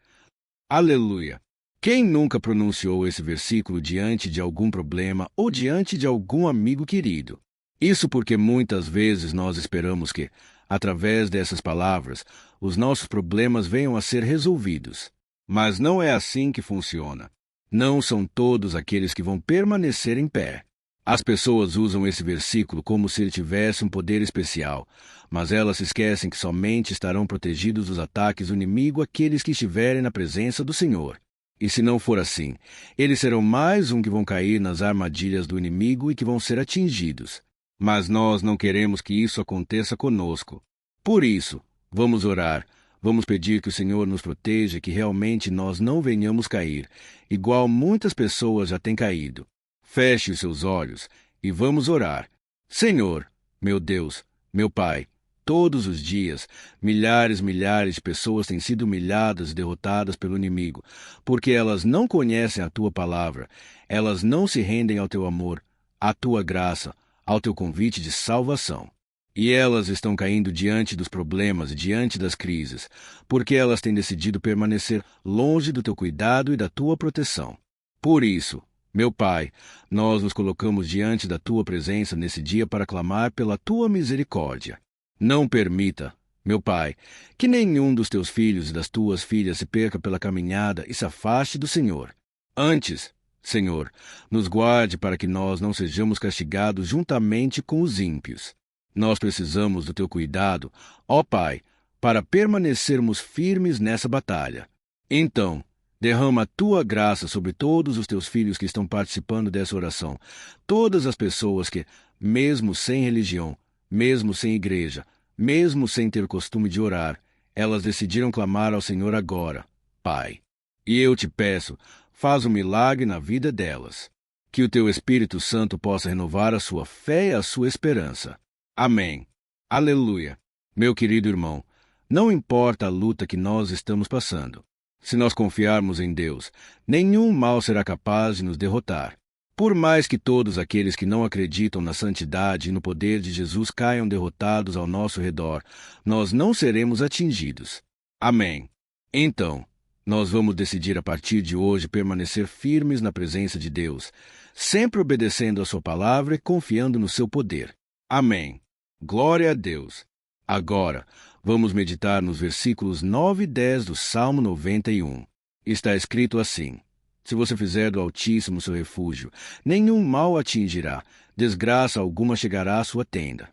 Aleluia! Quem nunca pronunciou esse versículo diante de algum problema ou diante de algum amigo querido? Isso porque muitas vezes nós esperamos que, através dessas palavras, os nossos problemas venham a ser resolvidos. Mas não é assim que funciona. Não são todos aqueles que vão permanecer em pé. As pessoas usam esse versículo como se ele tivesse um poder especial, mas elas se esquecem que somente estarão protegidos dos ataques do inimigo aqueles que estiverem na presença do Senhor. E se não for assim, eles serão mais um que vão cair nas armadilhas do inimigo e que vão ser atingidos. Mas nós não queremos que isso aconteça conosco. Por isso, vamos orar, vamos pedir que o Senhor nos proteja e que realmente nós não venhamos cair, igual muitas pessoas já têm caído. Feche os seus olhos e vamos orar. Senhor, meu Deus, meu Pai, todos os dias, milhares de pessoas têm sido humilhadas e derrotadas pelo inimigo, porque elas não conhecem a Tua palavra, elas não se rendem ao Teu amor, à Tua graça, ao Teu convite de salvação. E elas estão caindo diante dos problemas e diante das crises, porque elas têm decidido permanecer longe do Teu cuidado e da Tua proteção. Por isso, meu Pai, nós nos colocamos diante da Tua presença nesse dia para clamar pela Tua misericórdia. Não permita, meu Pai, que nenhum dos Teus filhos e das Tuas filhas se perca pela caminhada e se afaste do Senhor. Antes, Senhor, nos guarde para que nós não sejamos castigados juntamente com os ímpios. Nós precisamos do Teu cuidado, ó Pai, para permanecermos firmes nessa batalha. Então, derrama a Tua graça sobre todos os Teus filhos que estão participando dessa oração. Todas as pessoas que, mesmo sem religião, mesmo sem igreja, mesmo sem ter costume de orar, elas decidiram clamar ao Senhor agora, Pai. E eu te peço, faz um milagre na vida delas. Que o Teu Espírito Santo possa renovar a sua fé e a sua esperança. Amém. Aleluia. Meu querido irmão, não importa a luta que nós estamos passando. Se nós confiarmos em Deus, nenhum mal será capaz de nos derrotar. Por mais que todos aqueles que não acreditam na santidade e no poder de Jesus caiam derrotados ao nosso redor, nós não seremos atingidos. Amém. Então, nós vamos decidir a partir de hoje permanecer firmes na presença de Deus, sempre obedecendo a sua palavra e confiando no seu poder. Amém. Glória a Deus. Agora, vamos meditar nos versículos 9 e 10 do Salmo 91. Está escrito assim: Se você fizer do Altíssimo seu refúgio, nenhum mal atingirá, desgraça alguma chegará à sua tenda.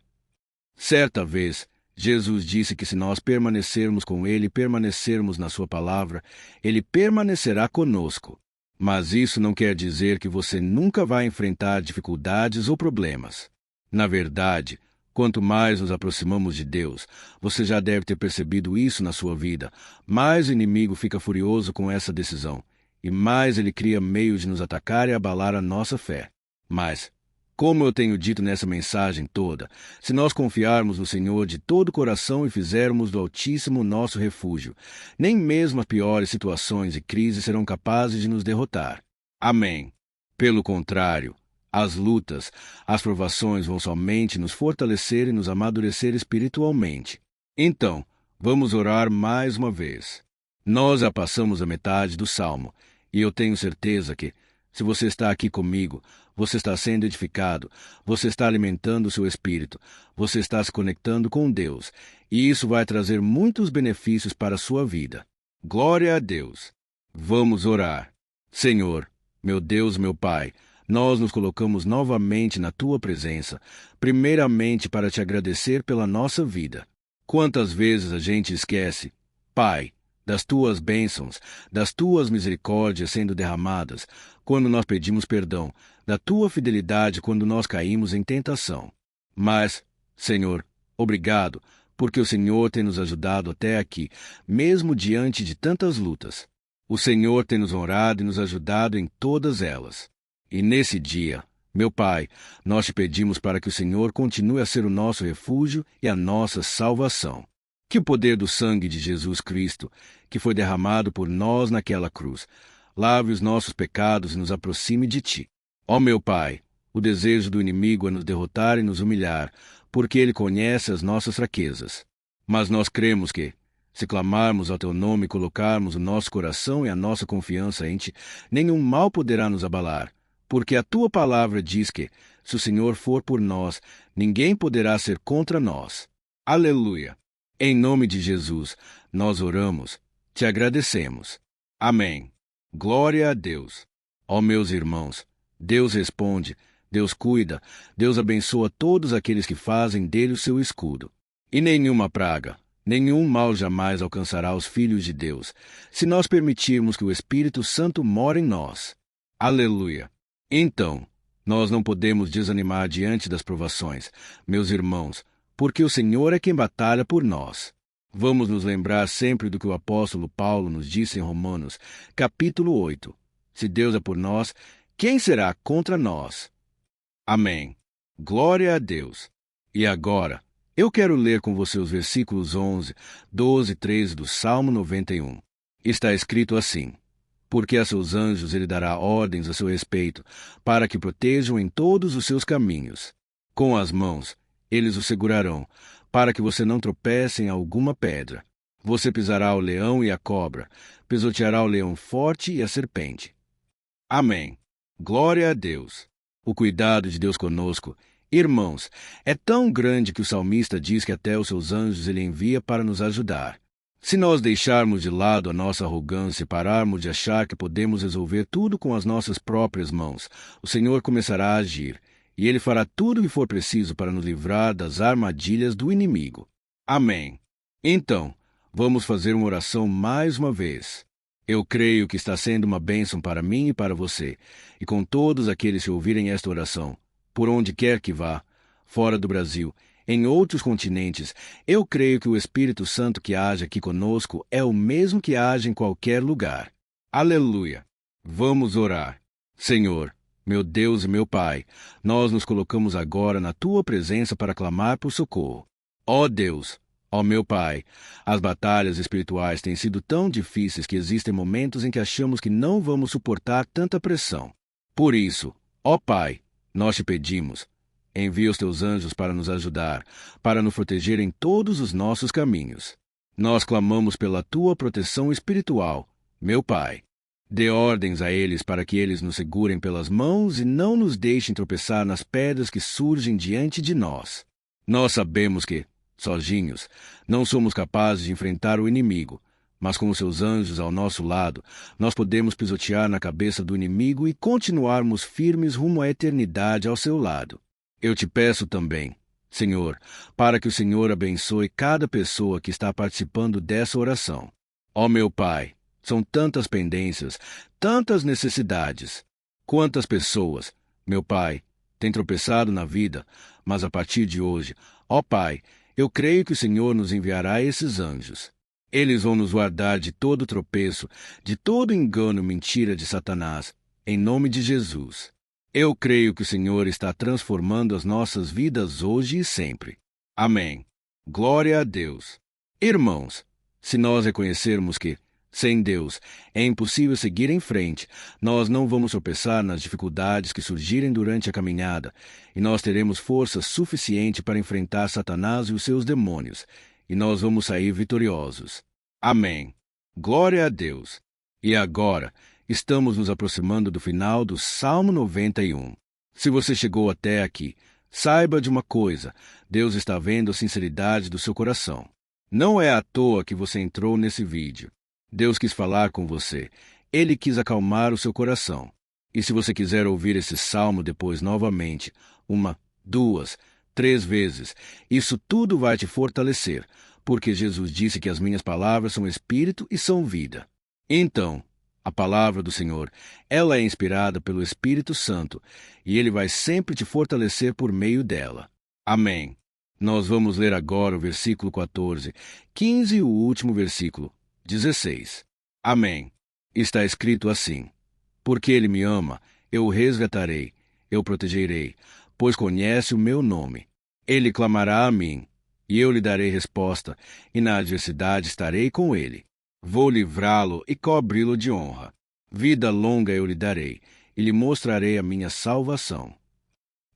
Certa vez, Jesus disse que se nós permanecermos com Ele e permanecermos na sua palavra, Ele permanecerá conosco. Mas isso não quer dizer que você nunca vai enfrentar dificuldades ou problemas. Na verdade, quanto mais nos aproximamos de Deus, você já deve ter percebido isso na sua vida, mais o inimigo fica furioso com essa decisão, e mais ele cria meios de nos atacar e abalar a nossa fé. Mas, como eu tenho dito nessa mensagem toda, se nós confiarmos no Senhor de todo o coração e fizermos do Altíssimo nosso refúgio, nem mesmo as piores situações e crises serão capazes de nos derrotar. Amém. Pelo contrário, as lutas, as provações vão somente nos fortalecer e nos amadurecer espiritualmente. Então, vamos orar mais uma vez. Nós já passamos a metade do Salmo, e eu tenho certeza que, se você está aqui comigo, você está sendo edificado, você está alimentando o seu espírito, você está se conectando com Deus, e isso vai trazer muitos benefícios para a sua vida. Glória a Deus! Vamos orar. Senhor, meu Deus, meu Pai, nós nos colocamos novamente na Tua presença, primeiramente para Te agradecer pela nossa vida. Quantas vezes a gente esquece, Pai, das Tuas bênçãos, das Tuas misericórdias sendo derramadas, quando nós pedimos perdão, da Tua fidelidade quando nós caímos em tentação. Mas, Senhor, obrigado, porque o Senhor tem nos ajudado até aqui, mesmo diante de tantas lutas. O Senhor tem nos honrado e nos ajudado em todas elas. E nesse dia, meu Pai, nós te pedimos para que o Senhor continue a ser o nosso refúgio e a nossa salvação. Que o poder do sangue de Jesus Cristo, que foi derramado por nós naquela cruz, lave os nossos pecados e nos aproxime de Ti. Ó meu Pai, o desejo do inimigo é nos derrotar e nos humilhar, porque ele conhece as nossas fraquezas. Mas nós cremos que, se clamarmos ao Teu nome e colocarmos o nosso coração e a nossa confiança em Ti, nenhum mal poderá nos abalar. Porque a Tua palavra diz que, se o Senhor for por nós, ninguém poderá ser contra nós. Aleluia! Em nome de Jesus, nós oramos, Te agradecemos. Amém. Glória a Deus. Ó meus irmãos, Deus responde, Deus cuida, Deus abençoa todos aqueles que fazem dele o seu escudo. E nenhuma praga, nenhum mal jamais alcançará os filhos de Deus, se nós permitirmos que o Espírito Santo more em nós. Aleluia! Então, nós não podemos desanimar diante das provações, meus irmãos, porque o Senhor é quem batalha por nós. Vamos nos lembrar sempre do que o apóstolo Paulo nos disse em Romanos, capítulo 8. Se Deus é por nós, quem será contra nós? Amém. Glória a Deus. E agora, eu quero ler com você os versículos 11, 12 e 13 do Salmo 91. Está escrito assim: Porque a seus anjos ele dará ordens a seu respeito, para que protejam em todos os seus caminhos. Com as mãos, eles o segurarão, para que você não tropece em alguma pedra. Você pisará o leão e a cobra, pisoteará o leão forte e a serpente. Amém. Glória a Deus. O cuidado de Deus conosco, irmãos, é tão grande que o salmista diz que até os seus anjos ele envia para nos ajudar. Se nós deixarmos de lado a nossa arrogância e pararmos de achar que podemos resolver tudo com as nossas próprias mãos, o Senhor começará a agir, e Ele fará tudo o que for preciso para nos livrar das armadilhas do inimigo. Amém. Então, vamos fazer uma oração mais uma vez. Eu creio que está sendo uma bênção para mim e para você, e com todos aqueles que ouvirem esta oração, por onde quer que vá, fora do Brasil, em outros continentes, eu creio que o Espírito Santo que age aqui conosco é o mesmo que age em qualquer lugar. Aleluia! Vamos orar. Senhor, meu Deus e meu Pai, nós nos colocamos agora na Tua presença para clamar por socorro. Ó Deus, ó meu Pai, as batalhas espirituais têm sido tão difíceis que existem momentos em que achamos que não vamos suportar tanta pressão. Por isso, ó Pai, nós te pedimos, envia os teus anjos para nos ajudar, para nos proteger em todos os nossos caminhos. Nós clamamos pela tua proteção espiritual, meu Pai. Dê ordens a eles para que eles nos segurem pelas mãos e não nos deixem tropeçar nas pedras que surgem diante de nós. Nós sabemos que, sozinhos, não somos capazes de enfrentar o inimigo, mas com os seus anjos ao nosso lado, nós podemos pisotear na cabeça do inimigo e continuarmos firmes rumo à eternidade ao seu lado. Eu te peço também, Senhor, para que o Senhor abençoe cada pessoa que está participando dessa oração. Ó meu Pai, são tantas pendências, tantas necessidades. Quantas pessoas, meu Pai, têm tropeçado na vida, mas a partir de hoje, ó Pai, eu creio que o Senhor nos enviará esses anjos. Eles vão nos guardar de todo tropeço, de todo engano e mentira de Satanás, em nome de Jesus. Eu creio que o Senhor está transformando as nossas vidas hoje e sempre. Amém. Glória a Deus. Irmãos, se nós reconhecermos que, sem Deus, é impossível seguir em frente, nós não vamos tropeçar nas dificuldades que surgirem durante a caminhada, e nós teremos força suficiente para enfrentar Satanás e os seus demônios, e nós vamos sair vitoriosos. Amém. Glória a Deus. E agora, estamos nos aproximando do final do Salmo 91. Se você chegou até aqui, saiba de uma coisa: Deus está vendo a sinceridade do seu coração. Não é à toa que você entrou nesse vídeo. Deus quis falar com você. Ele quis acalmar o seu coração. E se você quiser ouvir esse salmo depois novamente, 1, 2, 3 vezes, isso tudo vai te fortalecer, porque Jesus disse que as minhas palavras são espírito e são vida. Então, a palavra do Senhor, ela é inspirada pelo Espírito Santo, e ele vai sempre te fortalecer por meio dela. Amém. Nós vamos ler agora o versículo 14, 15 e o último versículo, 16. Amém. Está escrito assim: Porque ele me ama, eu o resgatarei, eu o protegerei, pois conhece o meu nome. Ele clamará a mim, e eu lhe darei resposta, e na adversidade estarei com ele. Vou livrá-lo e cobri-lo de honra. Vida longa eu lhe darei, e lhe mostrarei a minha salvação.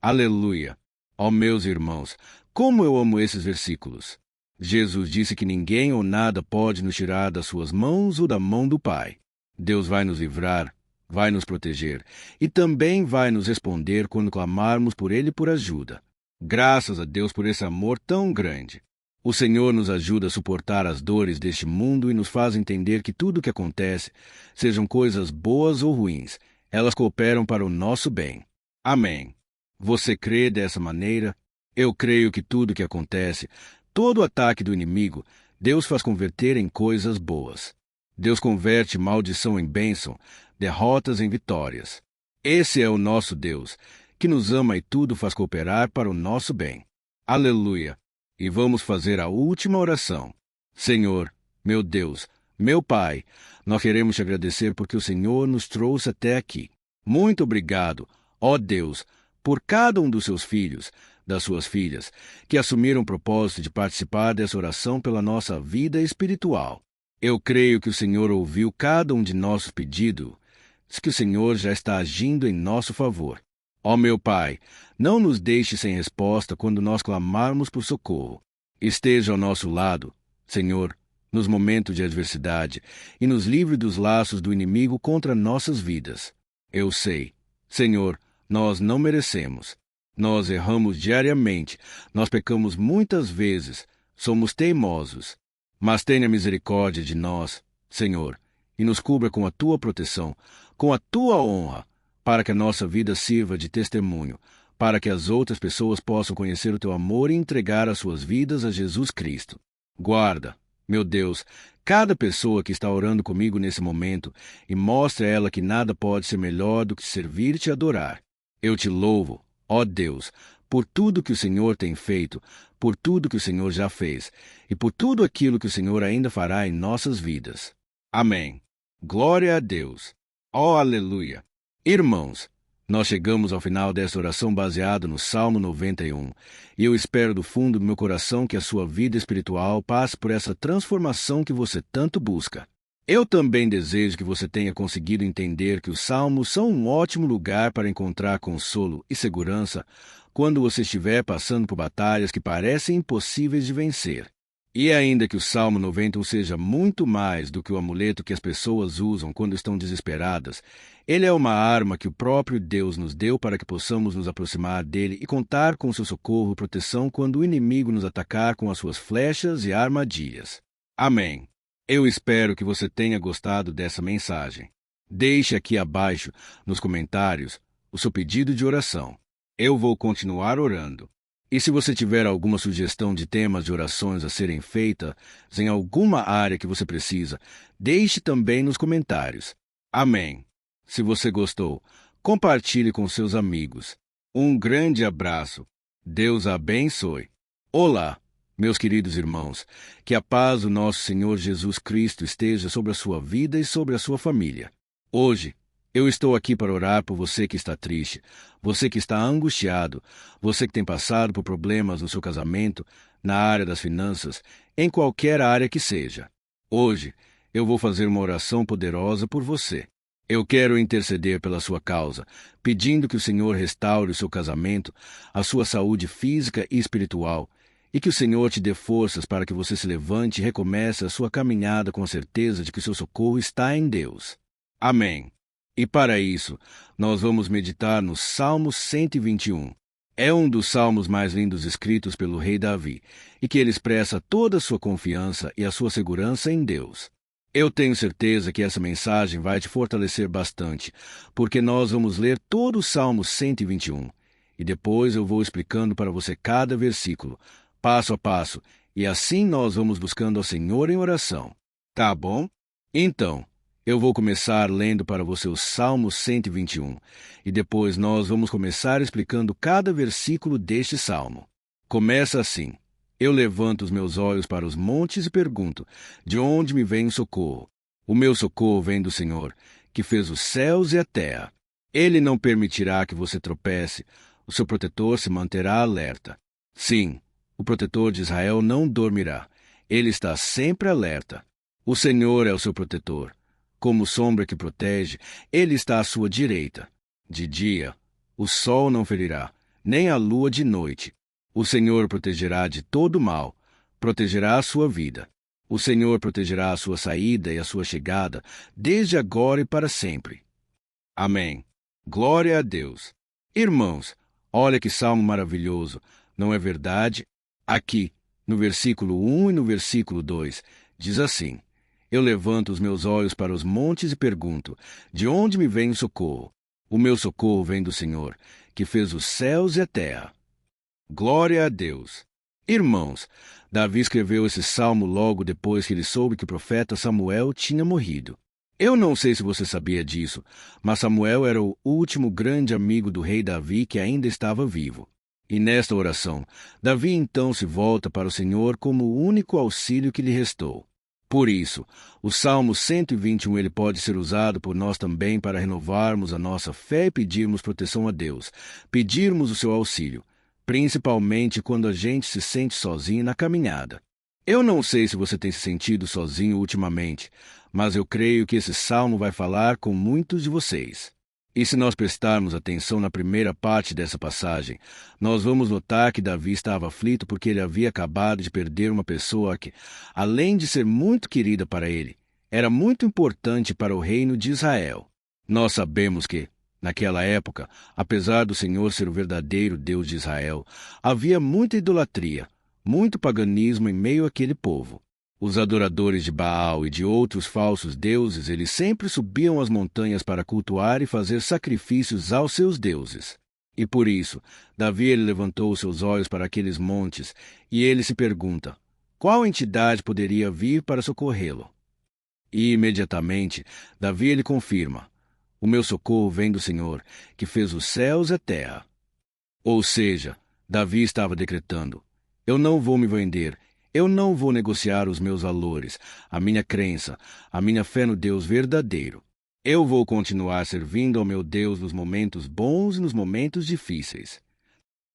Aleluia! Ó meus irmãos, como eu amo esses versículos! Jesus disse que ninguém ou nada pode nos tirar das suas mãos ou da mão do Pai. Deus vai nos livrar, vai nos proteger, e também vai nos responder quando clamarmos por Ele por ajuda. Graças a Deus por esse amor tão grande. O Senhor nos ajuda a suportar as dores deste mundo e nos faz entender que tudo o que acontece, sejam coisas boas ou ruins, elas cooperam para o nosso bem. Amém. Você crê dessa maneira? Eu creio que tudo que acontece, todo ataque do inimigo, Deus faz converter em coisas boas. Deus converte maldição em bênção, derrotas em vitórias. Esse é o nosso Deus, que nos ama e tudo faz cooperar para o nosso bem. Aleluia! E vamos fazer a última oração. Senhor, meu Deus, meu Pai, nós queremos te agradecer porque o Senhor nos trouxe até aqui. Muito obrigado, ó Deus, por cada um dos seus filhos, das suas filhas, que assumiram o propósito de participar dessa oração pela nossa vida espiritual. Eu creio que o Senhor ouviu cada um de nossos pedidos, que o Senhor já está agindo em nosso favor. Ó meu Pai, não nos deixe sem resposta quando nós clamarmos por socorro. Esteja ao nosso lado, Senhor, nos momentos de adversidade, e nos livre dos laços do inimigo contra nossas vidas. Eu sei, Senhor, nós não merecemos. Nós erramos diariamente, nós pecamos muitas vezes, somos teimosos. Mas tenha misericórdia de nós, Senhor, e nos cubra com a tua proteção, com a tua honra, para que a nossa vida sirva de testemunho, para que as outras pessoas possam conhecer o teu amor e entregar as suas vidas a Jesus Cristo. Guarda, meu Deus, cada pessoa que está orando comigo nesse momento e mostre a ela que nada pode ser melhor do que servir-te e adorar. Eu te louvo, ó Deus, por tudo que o Senhor tem feito, por tudo que o Senhor já fez e por tudo aquilo que o Senhor ainda fará em nossas vidas. Amém. Glória a Deus. Ó, aleluia. Irmãos, nós chegamos ao final desta oração baseada no Salmo 91, e eu espero do fundo do meu coração que a sua vida espiritual passe por essa transformação que você tanto busca. Eu também desejo que você tenha conseguido entender que os Salmos são um ótimo lugar para encontrar consolo e segurança quando você estiver passando por batalhas que parecem impossíveis de vencer. E ainda que o Salmo 91 seja muito mais do que o amuleto que as pessoas usam quando estão desesperadas, ele é uma arma que o próprio Deus nos deu para que possamos nos aproximar dele e contar com seu socorro e proteção quando o inimigo nos atacar com as suas flechas e armadilhas. Amém. Eu espero que você tenha gostado dessa mensagem. Deixe aqui abaixo, nos comentários, o seu pedido de oração. Eu vou continuar orando. E se você tiver alguma sugestão de temas de orações a serem feitas em alguma área que você precisa, deixe também nos comentários. Amém. Se você gostou, compartilhe com seus amigos. Um grande abraço. Deus abençoe. Olá, meus queridos irmãos. Que a paz do nosso Senhor Jesus Cristo esteja sobre a sua vida e sobre a sua família. Hoje, eu estou aqui para orar por você que está triste, você que está angustiado, você que tem passado por problemas no seu casamento, na área das finanças, em qualquer área que seja. Hoje, eu vou fazer uma oração poderosa por você. Eu quero interceder pela sua causa, pedindo que o Senhor restaure o seu casamento, a sua saúde física e espiritual, e que o Senhor te dê forças para que você se levante e recomece a sua caminhada com a certeza de que o seu socorro está em Deus. Amém. E para isso, nós vamos meditar no Salmo 121. É um dos salmos mais lindos escritos pelo rei Davi, e que ele expressa toda a sua confiança e a sua segurança em Deus. Eu tenho certeza que essa mensagem vai te fortalecer bastante, porque nós vamos ler todo o Salmo 121, e depois eu vou explicando para você cada versículo, passo a passo, e assim nós vamos buscando ao Senhor em oração. Tá bom? Então, eu vou começar lendo para você o Salmo 121, e depois nós vamos começar explicando cada versículo deste salmo. Começa assim: Eu levanto os meus olhos para os montes e pergunto, de onde me vem o socorro? O meu socorro vem do Senhor, que fez os céus e a terra. Ele não permitirá que você tropece, o seu protetor se manterá alerta. Sim, o protetor de Israel não dormirá, ele está sempre alerta. O Senhor é o seu protetor. Como sombra que protege, ele está à sua direita. De dia, o sol não ferirá, nem a lua de noite. O Senhor protegerá de todo mal, protegerá a sua vida. O Senhor protegerá a sua saída e a sua chegada, desde agora e para sempre. Amém. Glória a Deus. Irmãos, olha que salmo maravilhoso, não é verdade? Aqui, no versículo 1 e no versículo 2, diz assim: Eu levanto os meus olhos para os montes e pergunto, de onde me vem o socorro? O meu socorro vem do Senhor, que fez os céus e a terra. Glória a Deus! Irmãos, Davi escreveu esse salmo logo depois que ele soube que o profeta Samuel tinha morrido. Eu não sei se você sabia disso, mas Samuel era o último grande amigo do rei Davi que ainda estava vivo. E nesta oração, Davi então se volta para o Senhor como o único auxílio que lhe restou. Por isso, o Salmo 121 ele pode ser usado por nós também para renovarmos a nossa fé e pedirmos proteção a Deus, pedirmos o seu auxílio, principalmente quando a gente se sente sozinho na caminhada. Eu não sei se você tem se sentido sozinho ultimamente, mas eu creio que esse salmo vai falar com muitos de vocês. E se nós prestarmos atenção na primeira parte dessa passagem, nós vamos notar que Davi estava aflito porque ele havia acabado de perder uma pessoa que, além de ser muito querida para ele, era muito importante para o reino de Israel. Nós sabemos que, naquela época, apesar do Senhor ser o verdadeiro Deus de Israel, havia muita idolatria, muito paganismo em meio àquele povo. Os adoradores de Baal e de outros falsos deuses, eles sempre subiam as montanhas para cultuar e fazer sacrifícios aos seus deuses. E por isso, Davi ele levantou seus olhos para aqueles montes e ele se pergunta, qual entidade poderia vir para socorrê-lo? E imediatamente, Davi ele confirma, o meu socorro vem do Senhor, que fez os céus e a terra. Ou seja, Davi estava decretando, eu não vou me vender, eu não vou negociar os meus valores, a minha crença, a minha fé no Deus verdadeiro. Eu vou continuar servindo ao meu Deus nos momentos bons e nos momentos difíceis.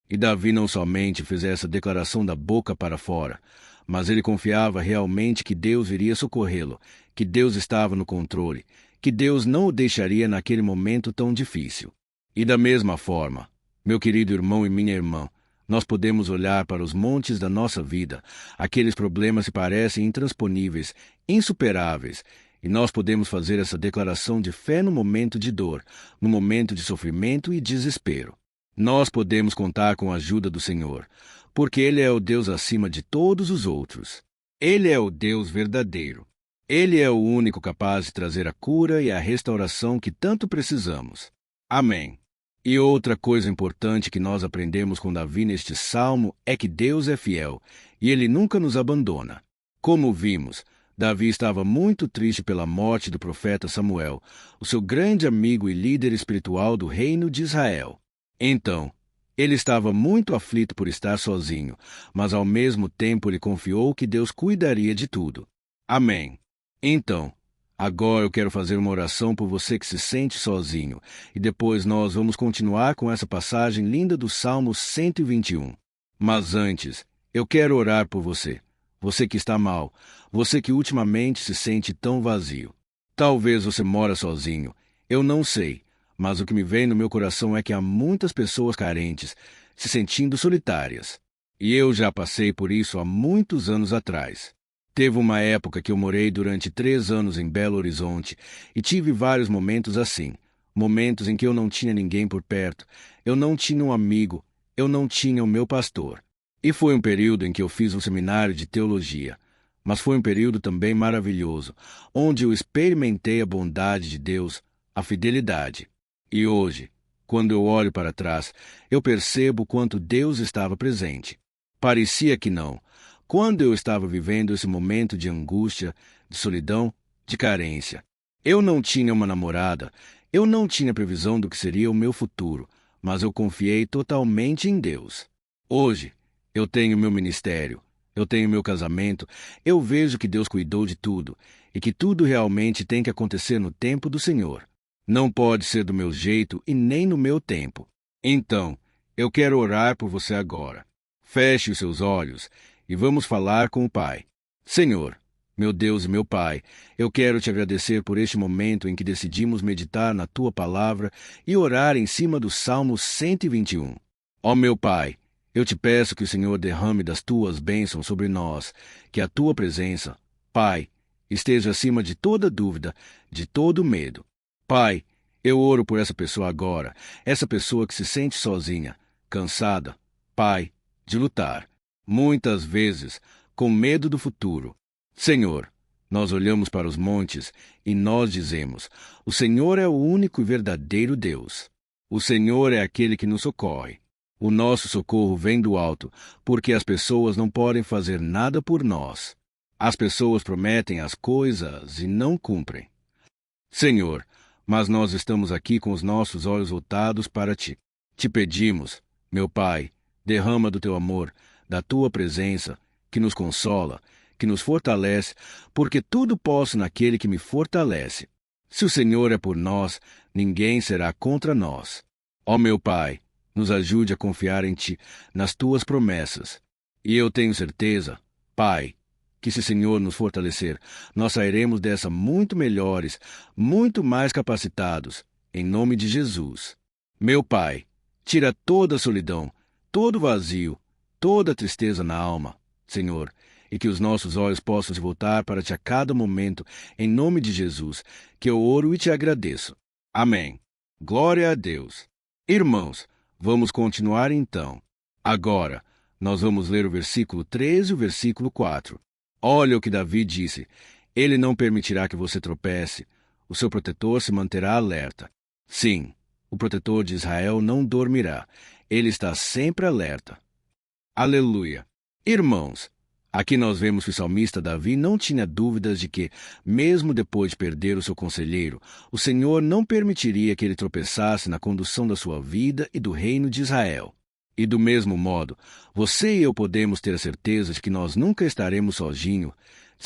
E Davi não somente fez essa declaração da boca para fora, mas ele confiava realmente que Deus iria socorrê-lo, que Deus estava no controle, que Deus não o deixaria naquele momento tão difícil. E da mesma forma, meu querido irmão e minha irmã, nós podemos olhar para os montes da nossa vida, aqueles problemas que parecem intransponíveis, insuperáveis, e nós podemos fazer essa declaração de fé no momento de dor, no momento de sofrimento e desespero. Nós podemos contar com a ajuda do Senhor, porque Ele é o Deus acima de todos os outros. Ele é o Deus verdadeiro. Ele é o único capaz de trazer a cura e a restauração que tanto precisamos. Amém. E outra coisa importante que nós aprendemos com Davi neste salmo é que Deus é fiel, e Ele nunca nos abandona. Como vimos, Davi estava muito triste pela morte do profeta Samuel, o seu grande amigo e líder espiritual do reino de Israel. Então, ele estava muito aflito por estar sozinho, mas ao mesmo tempo ele confiou que Deus cuidaria de tudo. Amém. Então, agora eu quero fazer uma oração por você que se sente sozinho, e depois nós vamos continuar com essa passagem linda do Salmo 121. Mas antes, eu quero orar por você. Você que está mal, você que ultimamente se sente tão vazio. Talvez você mora sozinho, eu não sei, mas o que me vem no meu coração é que há muitas pessoas carentes, se sentindo solitárias. E eu já passei por isso há muitos anos atrás. Teve uma época que eu morei durante 3 anos em Belo Horizonte e tive vários momentos assim. Momentos em que eu não tinha ninguém por perto, eu não tinha um amigo, eu não tinha o meu pastor. E foi um período em que eu fiz um seminário de teologia. Mas foi um período também maravilhoso, onde eu experimentei a bondade de Deus, a fidelidade. E hoje, quando eu olho para trás, eu percebo quanto Deus estava presente. Parecia que não. Quando eu estava vivendo esse momento de angústia, de solidão, de carência. Eu não tinha uma namorada, eu não tinha previsão do que seria o meu futuro, mas eu confiei totalmente em Deus. Hoje, eu tenho meu ministério, eu tenho meu casamento, eu vejo que Deus cuidou de tudo, e que tudo realmente tem que acontecer no tempo do Senhor. Não pode ser do meu jeito e nem no meu tempo. Então, eu quero orar por você agora. Feche os seus olhos e vamos falar com o Pai. Senhor, meu Deus e meu Pai, eu quero te agradecer por este momento em que decidimos meditar na Tua Palavra e orar em cima do Salmo 121. Ó meu Pai, eu te peço que o Senhor derrame das Tuas bênçãos sobre nós, que a Tua presença, Pai, esteja acima de toda dúvida, de todo medo. Pai, eu oro por essa pessoa agora, essa pessoa que se sente sozinha, cansada, Pai, de lutar. Muitas vezes, com medo do futuro. Senhor, nós olhamos para os montes e nós dizemos, o Senhor é o único e verdadeiro Deus. O Senhor é aquele que nos socorre. O nosso socorro vem do alto, porque as pessoas não podem fazer nada por nós. As pessoas prometem as coisas e não cumprem. Senhor, mas nós estamos aqui com os nossos olhos voltados para Ti. Te pedimos, meu Pai, derrama do Teu amor, da Tua presença, que nos consola, que nos fortalece, porque tudo posso naquele que me fortalece. Se o Senhor é por nós, ninguém será contra nós. Ó meu Pai, nos ajude a confiar em Ti, nas Tuas promessas. E eu tenho certeza, Pai, que se o Senhor nos fortalecer, nós sairemos dessa muito melhores, muito mais capacitados, em nome de Jesus. Meu Pai, tira toda a solidão, todo o vazio, toda a tristeza na alma, Senhor, e que os nossos olhos possam se voltar para Ti a cada momento, em nome de Jesus, que eu oro e Te agradeço. Amém. Glória a Deus. Irmãos, vamos continuar então. Agora, nós vamos ler o versículo 13 e o versículo 4. Olha o que Davi disse. Ele não permitirá que você tropece. O seu protetor se manterá alerta. Sim, o protetor de Israel não dormirá. Ele está sempre alerta. Aleluia. Irmãos, aqui nós vemos que o salmista Davi não tinha dúvidas de que, mesmo depois de perder o seu conselheiro, o Senhor não permitiria que ele tropeçasse na condução da sua vida e do reino de Israel. E do mesmo modo, você e eu podemos ter a certeza de que nós nunca estaremos sozinhos,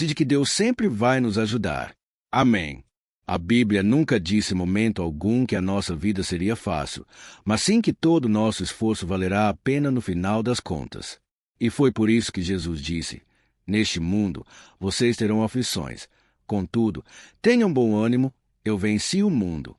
e de que Deus sempre vai nos ajudar. Amém. A Bíblia nunca disse em momento algum que a nossa vida seria fácil, mas sim que todo o nosso esforço valerá a pena no final das contas. E foi por isso que Jesus disse: neste mundo vocês terão aflições. Contudo, tenham bom ânimo, eu venci o mundo.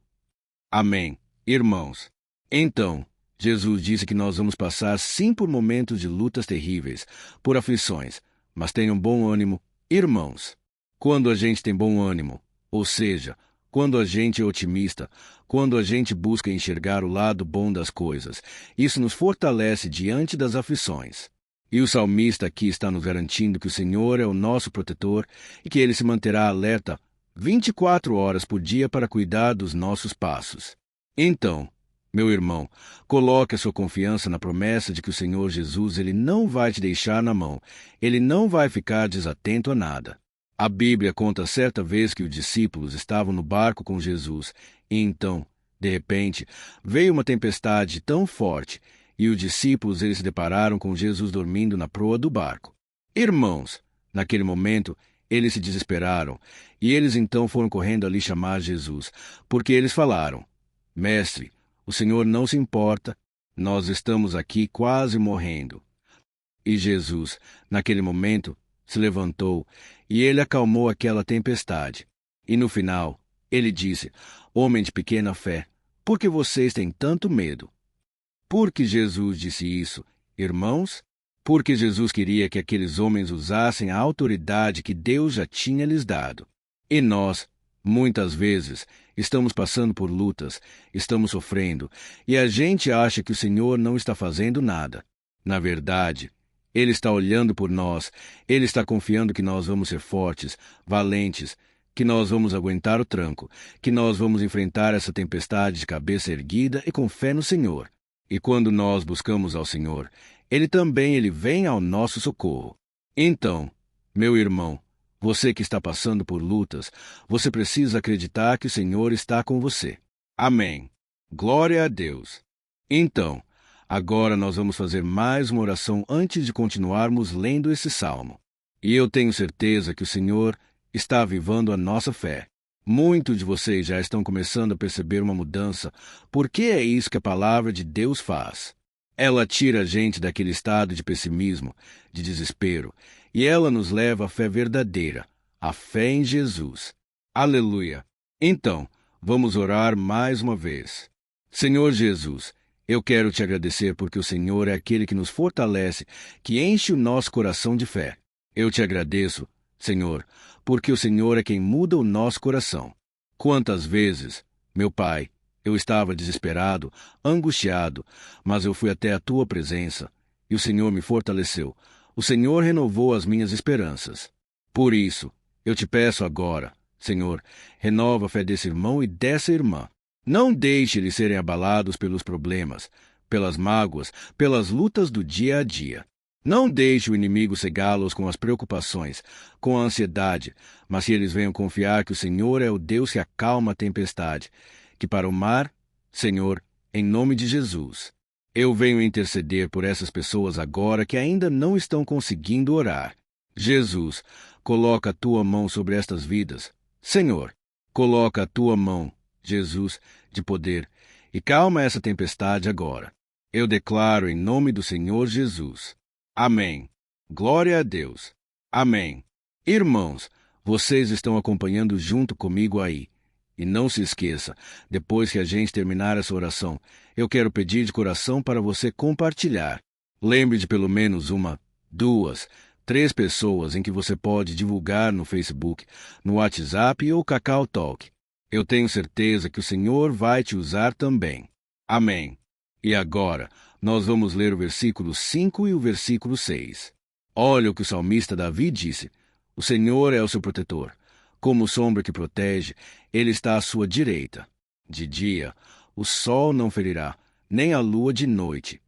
Amém, irmãos. Então, Jesus disse que nós vamos passar sim por momentos de lutas terríveis, por aflições, mas tenham bom ânimo, irmãos. Quando a gente tem bom ânimo, ou seja, quando a gente é otimista, quando a gente busca enxergar o lado bom das coisas, isso nos fortalece diante das aflições. E o salmista aqui está nos garantindo que o Senhor é o nosso protetor e que Ele se manterá alerta 24 horas por dia para cuidar dos nossos passos. Então, meu irmão, coloque a sua confiança na promessa de que o Senhor Jesus Ele não vai te deixar na mão. Ele não vai ficar desatento a nada. A Bíblia conta certa vez que os discípulos estavam no barco com Jesus e então, de repente, veio uma tempestade tão forte e os discípulos eles se depararam com Jesus dormindo na proa do barco. Irmãos, naquele momento, eles se desesperaram e eles então foram correndo ali chamar Jesus, porque eles falaram: Mestre, o Senhor não se importa, nós estamos aqui quase morrendo. E Jesus, naquele momento, se levantou e ele acalmou aquela tempestade. E no final, ele disse: Homem de pequena fé, por que vocês têm tanto medo? Por que Jesus disse isso, irmãos? Porque Jesus queria que aqueles homens usassem a autoridade que Deus já tinha lhes dado. E nós, muitas vezes, estamos passando por lutas, estamos sofrendo, e a gente acha que o Senhor não está fazendo nada. Na verdade, Ele está olhando por nós, Ele está confiando que nós vamos ser fortes, valentes, que nós vamos aguentar o tranco, que nós vamos enfrentar essa tempestade de cabeça erguida e com fé no Senhor. E quando nós buscamos ao Senhor, Ele também vem ao nosso socorro. Então, meu irmão, você que está passando por lutas, você precisa acreditar que o Senhor está com você. Amém. Glória a Deus. Então, agora nós vamos fazer mais uma oração antes de continuarmos lendo esse salmo. E eu tenho certeza que o Senhor está avivando a nossa fé. Muitos de vocês já estão começando a perceber uma mudança, porque é isso que a palavra de Deus faz. Ela tira a gente daquele estado de pessimismo, de desespero, e ela nos leva à fé verdadeira, a fé em Jesus. Aleluia! Então, vamos orar mais uma vez. Senhor Jesus, eu quero te agradecer porque o Senhor é aquele que nos fortalece, que enche o nosso coração de fé. Eu te agradeço, Senhor, porque o Senhor é quem muda o nosso coração. Quantas vezes, meu Pai, eu estava desesperado, angustiado, mas eu fui até a Tua presença, e o Senhor me fortaleceu. O Senhor renovou as minhas esperanças. Por isso, eu te peço agora, Senhor, renova a fé desse irmão e dessa irmã. Não deixe eles serem abalados pelos problemas, pelas mágoas, pelas lutas do dia a dia. Não deixe o inimigo cegá-los com as preocupações, com a ansiedade, mas que eles venham confiar que o Senhor é o Deus que acalma a tempestade, que para o mar, Senhor, em nome de Jesus, eu venho interceder por essas pessoas agora que ainda não estão conseguindo orar. Jesus, coloca a tua mão sobre estas vidas. Senhor, coloca a tua mão, Jesus, de poder, e calma essa tempestade agora. Eu declaro em nome do Senhor Jesus. Amém. Glória a Deus. Amém. Irmãos, vocês estão acompanhando junto comigo aí. E não se esqueça, depois que a gente terminar essa oração, eu quero pedir de coração para você compartilhar. Lembre de pelo menos 1, 2, 3 pessoas em que você pode divulgar no Facebook, no WhatsApp ou Kakao Talk. Eu tenho certeza que o Senhor vai te usar também. Amém. E agora, nós vamos ler o versículo 5 e o versículo 6. Olha o que o salmista Davi disse. O Senhor é o seu protetor. Como sombra que protege, ele está à sua direita. De dia, o sol não ferirá, nem a lua de noite.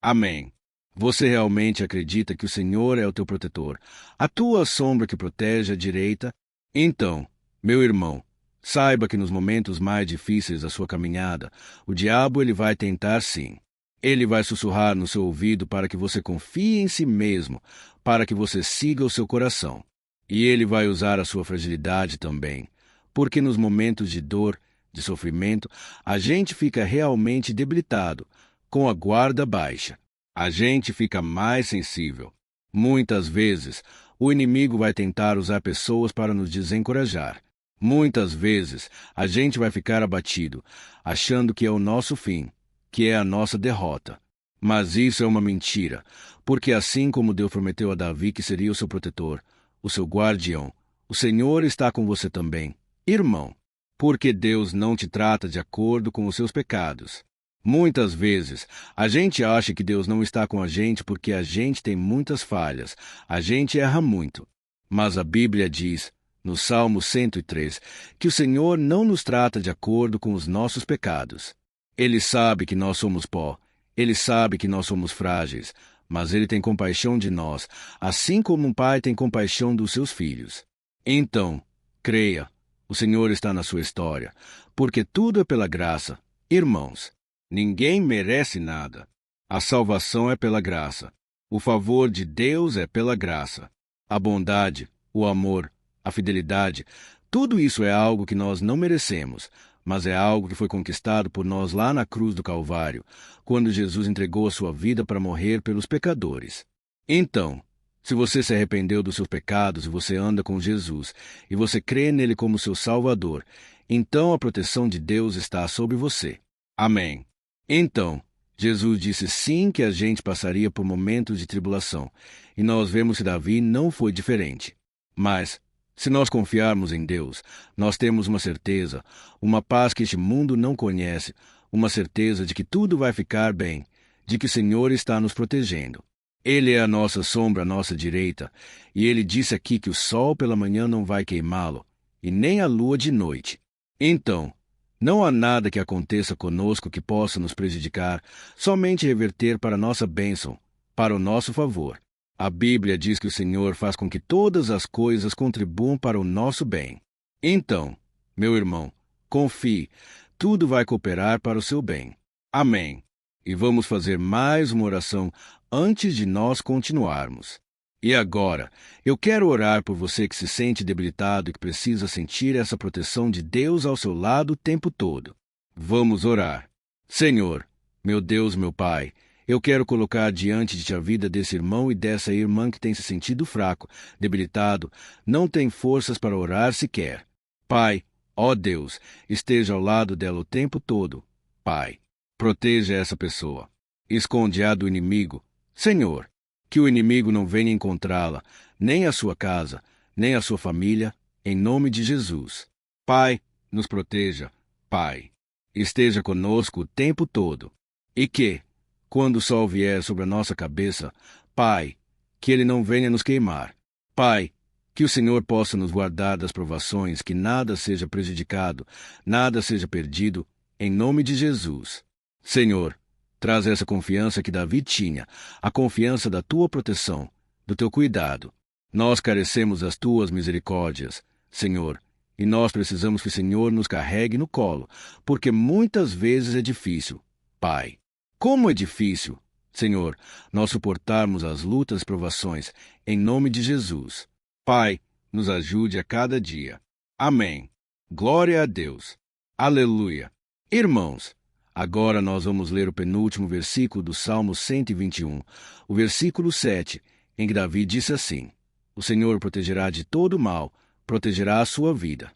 Amém. Você realmente acredita que o Senhor é o teu protetor, a tua sombra que protege à direita? Então, meu irmão, saiba que nos momentos mais difíceis da sua caminhada, o diabo ele vai tentar sim. Ele vai sussurrar no seu ouvido para que você confie em si mesmo, para que você siga o seu coração. E ele vai usar a sua fragilidade também, porque nos momentos de dor, de sofrimento, a gente fica realmente debilitado, com a guarda baixa. A gente fica mais sensível. Muitas vezes, o inimigo vai tentar usar pessoas para nos desencorajar. Muitas vezes, a gente vai ficar abatido, achando que é o nosso fim, que é a nossa derrota. Mas isso é uma mentira, porque assim como Deus prometeu a Davi que seria o seu protetor, o seu guardião, o Senhor está com você também, irmão, porque Deus não te trata de acordo com os seus pecados. Muitas vezes, a gente acha que Deus não está com a gente porque a gente tem muitas falhas, a gente erra muito. Mas a Bíblia diz, no Salmo 103, que o Senhor não nos trata de acordo com os nossos pecados. Ele sabe que nós somos pó, ele sabe que nós somos frágeis, mas ele tem compaixão de nós, assim como um pai tem compaixão dos seus filhos. Então, creia, o Senhor está na sua história, porque tudo é pela graça. Irmãos, ninguém merece nada. A salvação é pela graça. O favor de Deus é pela graça. A bondade, o amor, a fidelidade, tudo isso é algo que nós não merecemos, mas é algo que foi conquistado por nós lá na cruz do Calvário, quando Jesus entregou a sua vida para morrer pelos pecadores. Então, se você se arrependeu dos seus pecados e você anda com Jesus, e você crê nele como seu Salvador, então a proteção de Deus está sobre você. Amém. Então, Jesus disse sim que a gente passaria por momentos de tribulação, e nós vemos que Davi não foi diferente. Mas, se nós confiarmos em Deus, nós temos uma certeza, uma paz que este mundo não conhece, uma certeza de que tudo vai ficar bem, de que o Senhor está nos protegendo. Ele é a nossa sombra à nossa direita, e ele disse aqui que o sol pela manhã não vai queimá-lo, e nem a lua de noite. Então, não há nada que aconteça conosco que possa nos prejudicar, somente reverter para a nossa bênção, para o nosso favor. A Bíblia diz que o Senhor faz com que todas as coisas contribuam para o nosso bem. Então, meu irmão, confie, tudo vai cooperar para o seu bem. Amém. E vamos fazer mais uma oração antes de nós continuarmos. E agora, eu quero orar por você que se sente debilitado e que precisa sentir essa proteção de Deus ao seu lado o tempo todo. Vamos orar. Senhor, meu Deus, meu Pai, eu quero colocar diante de ti a vida desse irmão e dessa irmã que tem se sentido fraco, debilitado, não tem forças para orar sequer. Pai, ó Deus, esteja ao lado dela o tempo todo. Pai, proteja essa pessoa. Esconde-a do inimigo. Senhor, que o inimigo não venha encontrá-la, nem a sua casa, nem a sua família, em nome de Jesus. Pai, nos proteja. Pai, esteja conosco o tempo todo. E que, quando o sol vier sobre a nossa cabeça, Pai, que ele não venha nos queimar. Pai, que o Senhor possa nos guardar das provações, que nada seja prejudicado, nada seja perdido, em nome de Jesus. Senhor, traz essa confiança que Davi tinha, a confiança da tua proteção, do teu cuidado. Nós carecemos das tuas misericórdias, Senhor, e nós precisamos que o Senhor nos carregue no colo, porque muitas vezes é difícil, Pai. Como é difícil, Senhor, nós suportarmos as lutas e provações, em nome de Jesus. Pai, nos ajude a cada dia. Amém. Glória a Deus. Aleluia. Irmãos, agora nós vamos ler o penúltimo versículo do Salmo 121, o versículo 7, em que Davi disse assim: O Senhor protegerá de todo mal, protegerá a sua vida.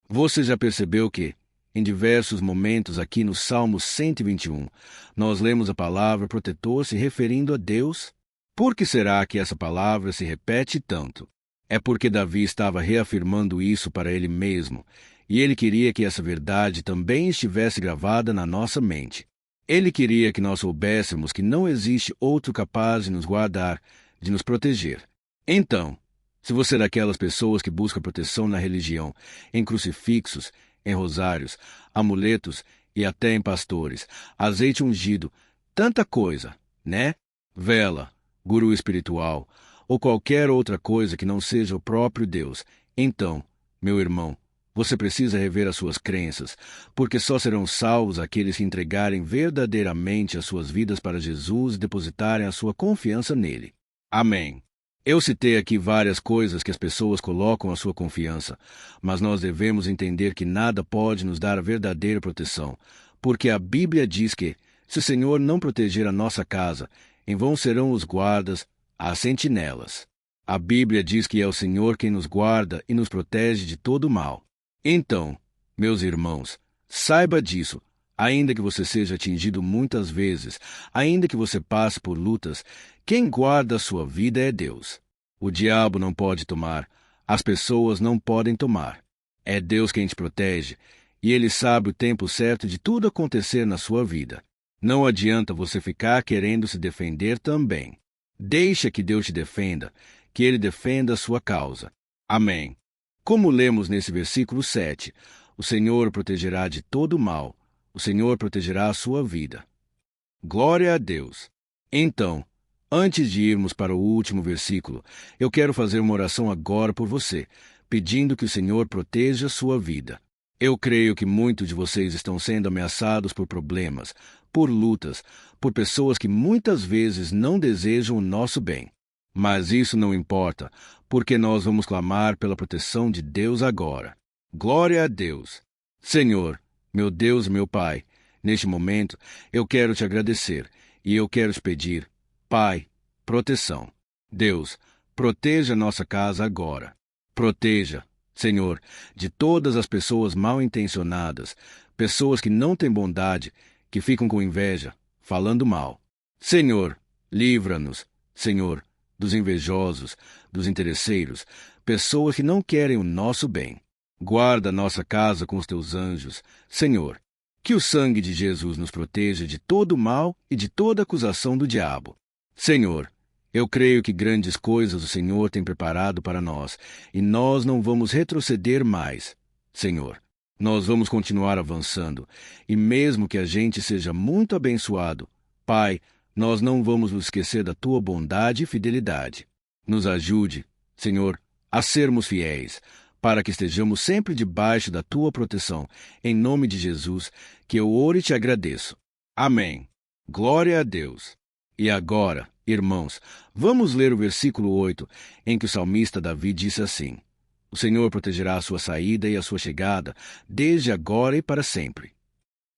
Você já percebeu que, em diversos momentos aqui no Salmo 121, nós lemos a palavra protetor se referindo a Deus? Por que será que essa palavra se repete tanto? É porque Davi estava reafirmando isso para ele mesmo, e ele queria que essa verdade também estivesse gravada na nossa mente. Ele queria que nós soubéssemos que não existe outro capaz de nos guardar, de nos proteger. Então, se você é daquelas pessoas que buscam proteção na religião, em crucifixos, em rosários, amuletos e até em pastores, azeite ungido, tanta coisa, né? Vela, guru espiritual, ou qualquer outra coisa que não seja o próprio Deus, então, meu irmão, você precisa rever as suas crenças, porque só serão salvos aqueles que entregarem verdadeiramente as suas vidas para Jesus e depositarem a sua confiança nele. Amém. Eu citei aqui várias coisas que as pessoas colocam a sua confiança, mas nós devemos entender que nada pode nos dar a verdadeira proteção, porque a Bíblia diz que, se o Senhor não proteger a nossa casa, em vão serão os guardas, as sentinelas. A Bíblia diz que é o Senhor quem nos guarda e nos protege de todo mal. Então, meus irmãos, saiba disso. Ainda que você seja atingido muitas vezes, ainda que você passe por lutas, quem guarda a sua vida é Deus. O diabo não pode tomar, as pessoas não podem tomar. É Deus quem te protege, e Ele sabe o tempo certo de tudo acontecer na sua vida. Não adianta você ficar querendo se defender também. Deixa que Deus te defenda, que Ele defenda a sua causa. Amém. Como lemos nesse versículo 7, o Senhor protegerá de todo mal. O Senhor protegerá a sua vida. Glória a Deus. Então, antes de irmos para o último versículo, eu quero fazer uma oração agora por você, pedindo que o Senhor proteja a sua vida. Eu creio que muitos de vocês estão sendo ameaçados por problemas, por lutas, por pessoas que muitas vezes não desejam o nosso bem. Mas isso não importa, porque nós vamos clamar pela proteção de Deus agora. Glória a Deus. Senhor, meu Deus e meu Pai, neste momento eu quero te agradecer e eu quero te pedir, Pai, proteção. Deus, proteja nossa casa agora. Proteja, Senhor, de todas as pessoas mal intencionadas, pessoas que não têm bondade, que ficam com inveja, falando mal. Senhor, livra-nos, Senhor, dos invejosos, dos interesseiros, pessoas que não querem o nosso bem. Guarda nossa casa com os teus anjos. Senhor, que o sangue de Jesus nos proteja de todo mal e de toda acusação do diabo. Senhor, eu creio que grandes coisas o Senhor tem preparado para nós, e nós não vamos retroceder mais. Senhor, nós vamos continuar avançando, e mesmo que a gente seja muito abençoado, Pai, nós não vamos nos esquecer da tua bondade e fidelidade. Nos ajude, Senhor, a sermos fiéis, para que estejamos sempre debaixo da tua proteção, em nome de Jesus, que eu oro e te agradeço. Amém. Glória a Deus. E agora, irmãos, vamos ler o versículo 8, em que o salmista Davi disse assim: O Senhor protegerá a sua saída e a sua chegada, desde agora e para sempre.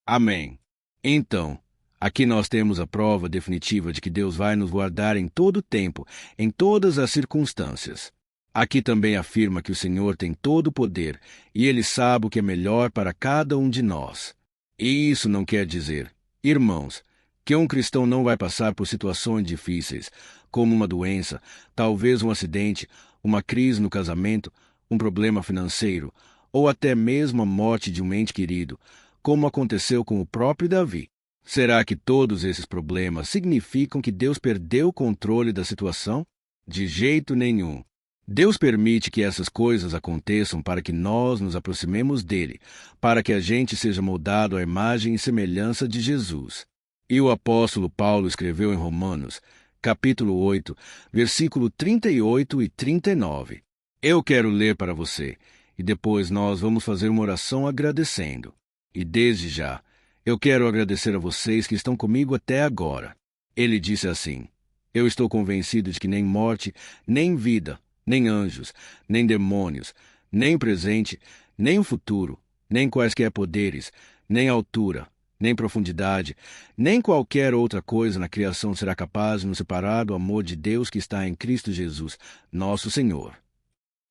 Amém. Então, aqui nós temos a prova definitiva de que Deus vai nos guardar em todo o tempo, em todas as circunstâncias. Aqui também afirma que o Senhor tem todo o poder e Ele sabe o que é melhor para cada um de nós. E isso não quer dizer, irmãos, que um cristão não vai passar por situações difíceis, como uma doença, talvez um acidente, uma crise no casamento, um problema financeiro, ou até mesmo a morte de um ente querido, como aconteceu com o próprio Davi. Será que todos esses problemas significam que Deus perdeu o controle da situação? De jeito nenhum. Deus permite que essas coisas aconteçam para que nós nos aproximemos dele, para que a gente seja moldado à imagem e semelhança de Jesus. E o apóstolo Paulo escreveu em Romanos, capítulo 8, versículo 38 e 39. Eu quero ler para você, e depois nós vamos fazer uma oração agradecendo. E desde já, eu quero agradecer a vocês que estão comigo até agora. Ele disse assim: Eu estou convencido de que nem morte, nem vida, nem anjos, nem demônios, nem presente, nem o futuro, nem quaisquer poderes, nem altura, nem profundidade, nem qualquer outra coisa na criação será capaz de nos separar do amor de Deus que está em Cristo Jesus, nosso Senhor.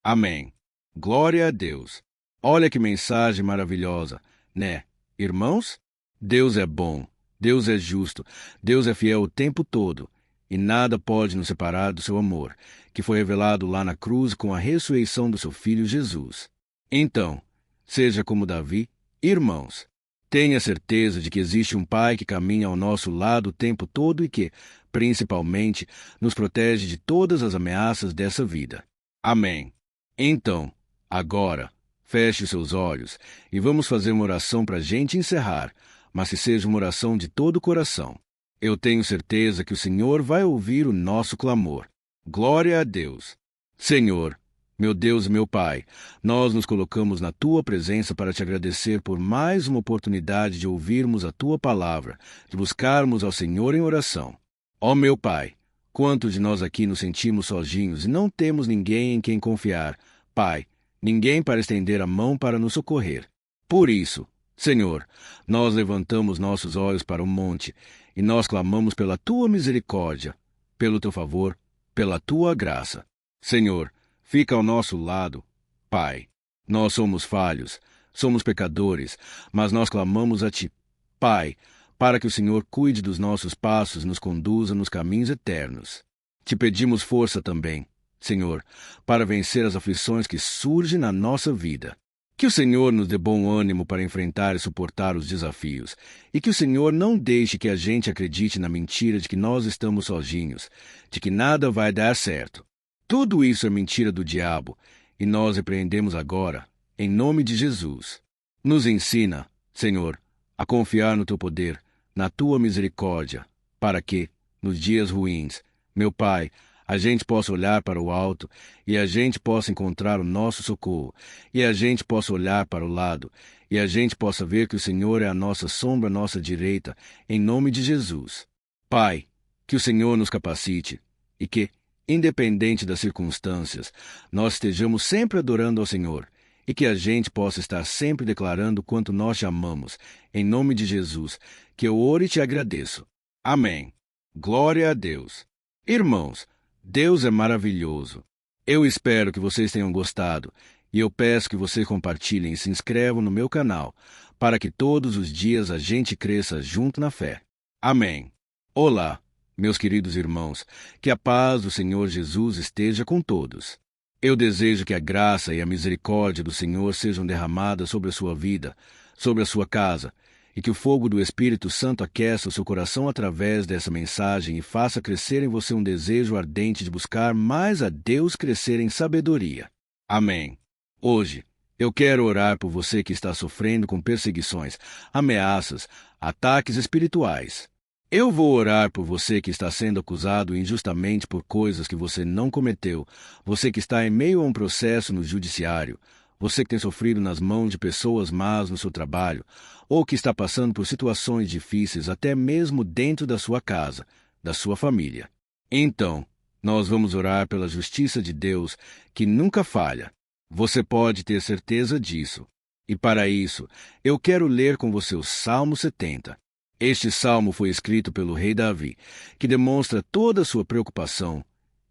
Amém. Glória a Deus. Olha que mensagem maravilhosa, né, irmãos? Deus é bom, Deus é justo, Deus é fiel o tempo todo, e nada pode nos separar do seu amor, que foi revelado lá na cruz com a ressurreição do seu Filho Jesus. Então, seja como Davi, irmãos, tenha certeza de que existe um Pai que caminha ao nosso lado o tempo todo e que, principalmente, nos protege de todas as ameaças dessa vida. Amém. Então, agora, feche seus olhos e vamos fazer uma oração para a gente encerrar, mas que seja uma oração de todo o coração. Eu tenho certeza que o Senhor vai ouvir o nosso clamor. Glória a Deus. Senhor, meu Deus e meu Pai, nós nos colocamos na Tua presença para te agradecer por mais uma oportunidade de ouvirmos a Tua palavra, de buscarmos ao Senhor em oração. Ó meu Pai, quantos de nós aqui nos sentimos sozinhos e não temos ninguém em quem confiar? Pai, ninguém para estender a mão para nos socorrer. Por isso, Senhor, nós levantamos nossos olhos para o monte e nós clamamos pela Tua misericórdia, pelo Teu favor, pela Tua graça. Senhor, fica ao nosso lado. Pai, nós somos falhos, somos pecadores, mas nós clamamos a Ti, Pai, para que o Senhor cuide dos nossos passos e nos conduza nos caminhos eternos. Te pedimos força também, Senhor, para vencer as aflições que surgem na nossa vida. Que o Senhor nos dê bom ânimo para enfrentar e suportar os desafios, e que o Senhor não deixe que a gente acredite na mentira de que nós estamos sozinhos, de que nada vai dar certo. Tudo isso é mentira do diabo, e nós repreendemos agora, em nome de Jesus. Nos ensina, Senhor, a confiar no Teu poder, na Tua misericórdia, para que, nos dias ruins, meu Pai, a gente possa olhar para o alto e a gente possa encontrar o nosso socorro, e a gente possa olhar para o lado e a gente possa ver que o Senhor é a nossa sombra à nossa direita, em nome de Jesus. Pai, que o Senhor nos capacite e que, independente das circunstâncias, nós estejamos sempre adorando ao Senhor e que a gente possa estar sempre declarando quanto nós te amamos, em nome de Jesus, que eu oro e te agradeço. Amém. Glória a Deus. Irmãos, Deus é maravilhoso. Eu espero que vocês tenham gostado e eu peço que vocês compartilhem e se inscrevam no meu canal para que todos os dias a gente cresça junto na fé. Amém. Olá, meus queridos irmãos, que a paz do Senhor Jesus esteja com todos. Eu desejo que a graça e a misericórdia do Senhor sejam derramadas sobre a sua vida, sobre a sua casa, e que o fogo do Espírito Santo aqueça o seu coração através dessa mensagem e faça crescer em você um desejo ardente de buscar mais a Deus, crescer em sabedoria. Amém. Hoje, eu quero orar por você que está sofrendo com perseguições, ameaças, ataques espirituais. Eu vou orar por você que está sendo acusado injustamente por coisas que você não cometeu, você que está em meio a um processo no judiciário, você que tem sofrido nas mãos de pessoas más no seu trabalho, ou que está passando por situações difíceis até mesmo dentro da sua casa, da sua família. Então, nós vamos orar pela justiça de Deus, que nunca falha. Você pode ter certeza disso. E para isso, eu quero ler com você o Salmo 70. Este salmo foi escrito pelo rei Davi, que demonstra toda a sua preocupação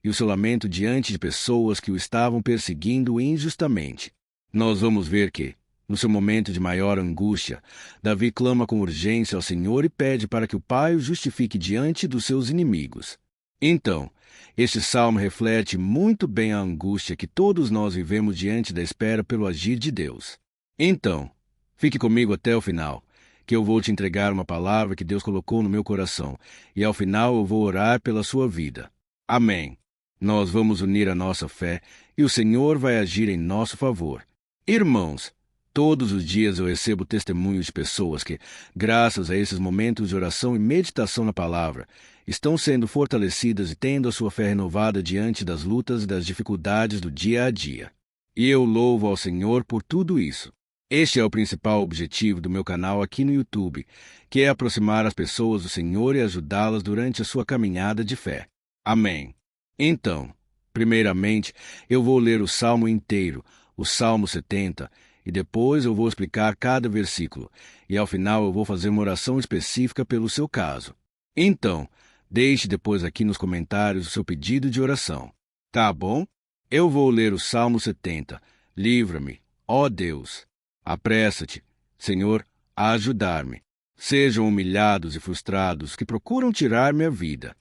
e o seu lamento diante de pessoas que o estavam perseguindo injustamente. Nós vamos ver que, no seu momento de maior angústia, Davi clama com urgência ao Senhor e pede para que o Pai o justifique diante dos seus inimigos. Então, este salmo reflete muito bem a angústia que todos nós vivemos diante da espera pelo agir de Deus. Então, fique comigo até o final, que eu vou te entregar uma palavra que Deus colocou no meu coração, e ao final eu vou orar pela sua vida. Amém. Nós vamos unir a nossa fé e o Senhor vai agir em nosso favor. Irmãos, todos os dias eu recebo testemunhos de pessoas que, graças a esses momentos de oração e meditação na palavra, estão sendo fortalecidas e tendo a sua fé renovada diante das lutas e das dificuldades do dia a dia. E eu louvo ao Senhor por tudo isso. Este é o principal objetivo do meu canal aqui no YouTube, que é aproximar as pessoas do Senhor e ajudá-las durante a sua caminhada de fé. Amém. Então, primeiramente, eu vou ler o Salmo inteiro, o Salmo 70, e depois eu vou explicar cada versículo, e ao final eu vou fazer uma oração específica pelo seu caso. Então, deixe depois aqui nos comentários o seu pedido de oração. Tá bom? Eu vou ler o Salmo 70. Livra-me, ó Deus. Apressa-te, Senhor, a ajudar-me. Sejam humilhados e frustrados que procuram tirar minha vida.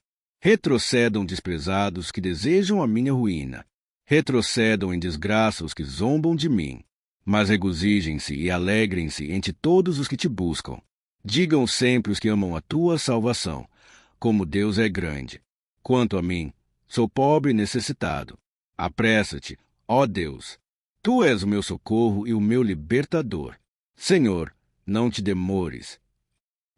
Retrocedam desprezados que desejam a minha ruína. Retrocedam em desgraça os que zombam de mim. Mas regozijem-se e alegrem-se entre todos os que te buscam. Digam sempre os que amam a tua salvação, como Deus é grande. Quanto a mim, sou pobre e necessitado. Apressa-te, ó Deus. Tu és o meu socorro e o meu libertador. Senhor, não te demores.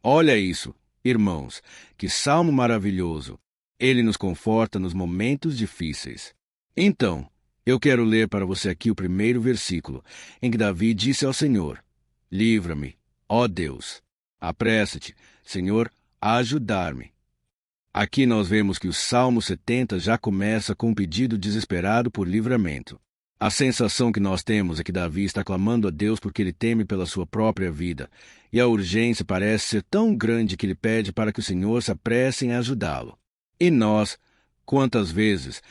Olha isso, irmãos, que salmo maravilhoso. Ele nos conforta nos momentos difíceis. Então, eu quero ler para você aqui o primeiro versículo, em que Davi disse ao Senhor: Livra-me, ó Deus. Apressa-te, Senhor, a ajudar-me. Aqui nós vemos que o Salmo 70 já começa com um pedido desesperado por livramento. A sensação que nós temos é que Davi está clamando a Deus porque ele teme pela sua própria vida, e a urgência parece ser tão grande que ele pede para que o Senhor se apresse em ajudá-lo. E nós, quantas vezes,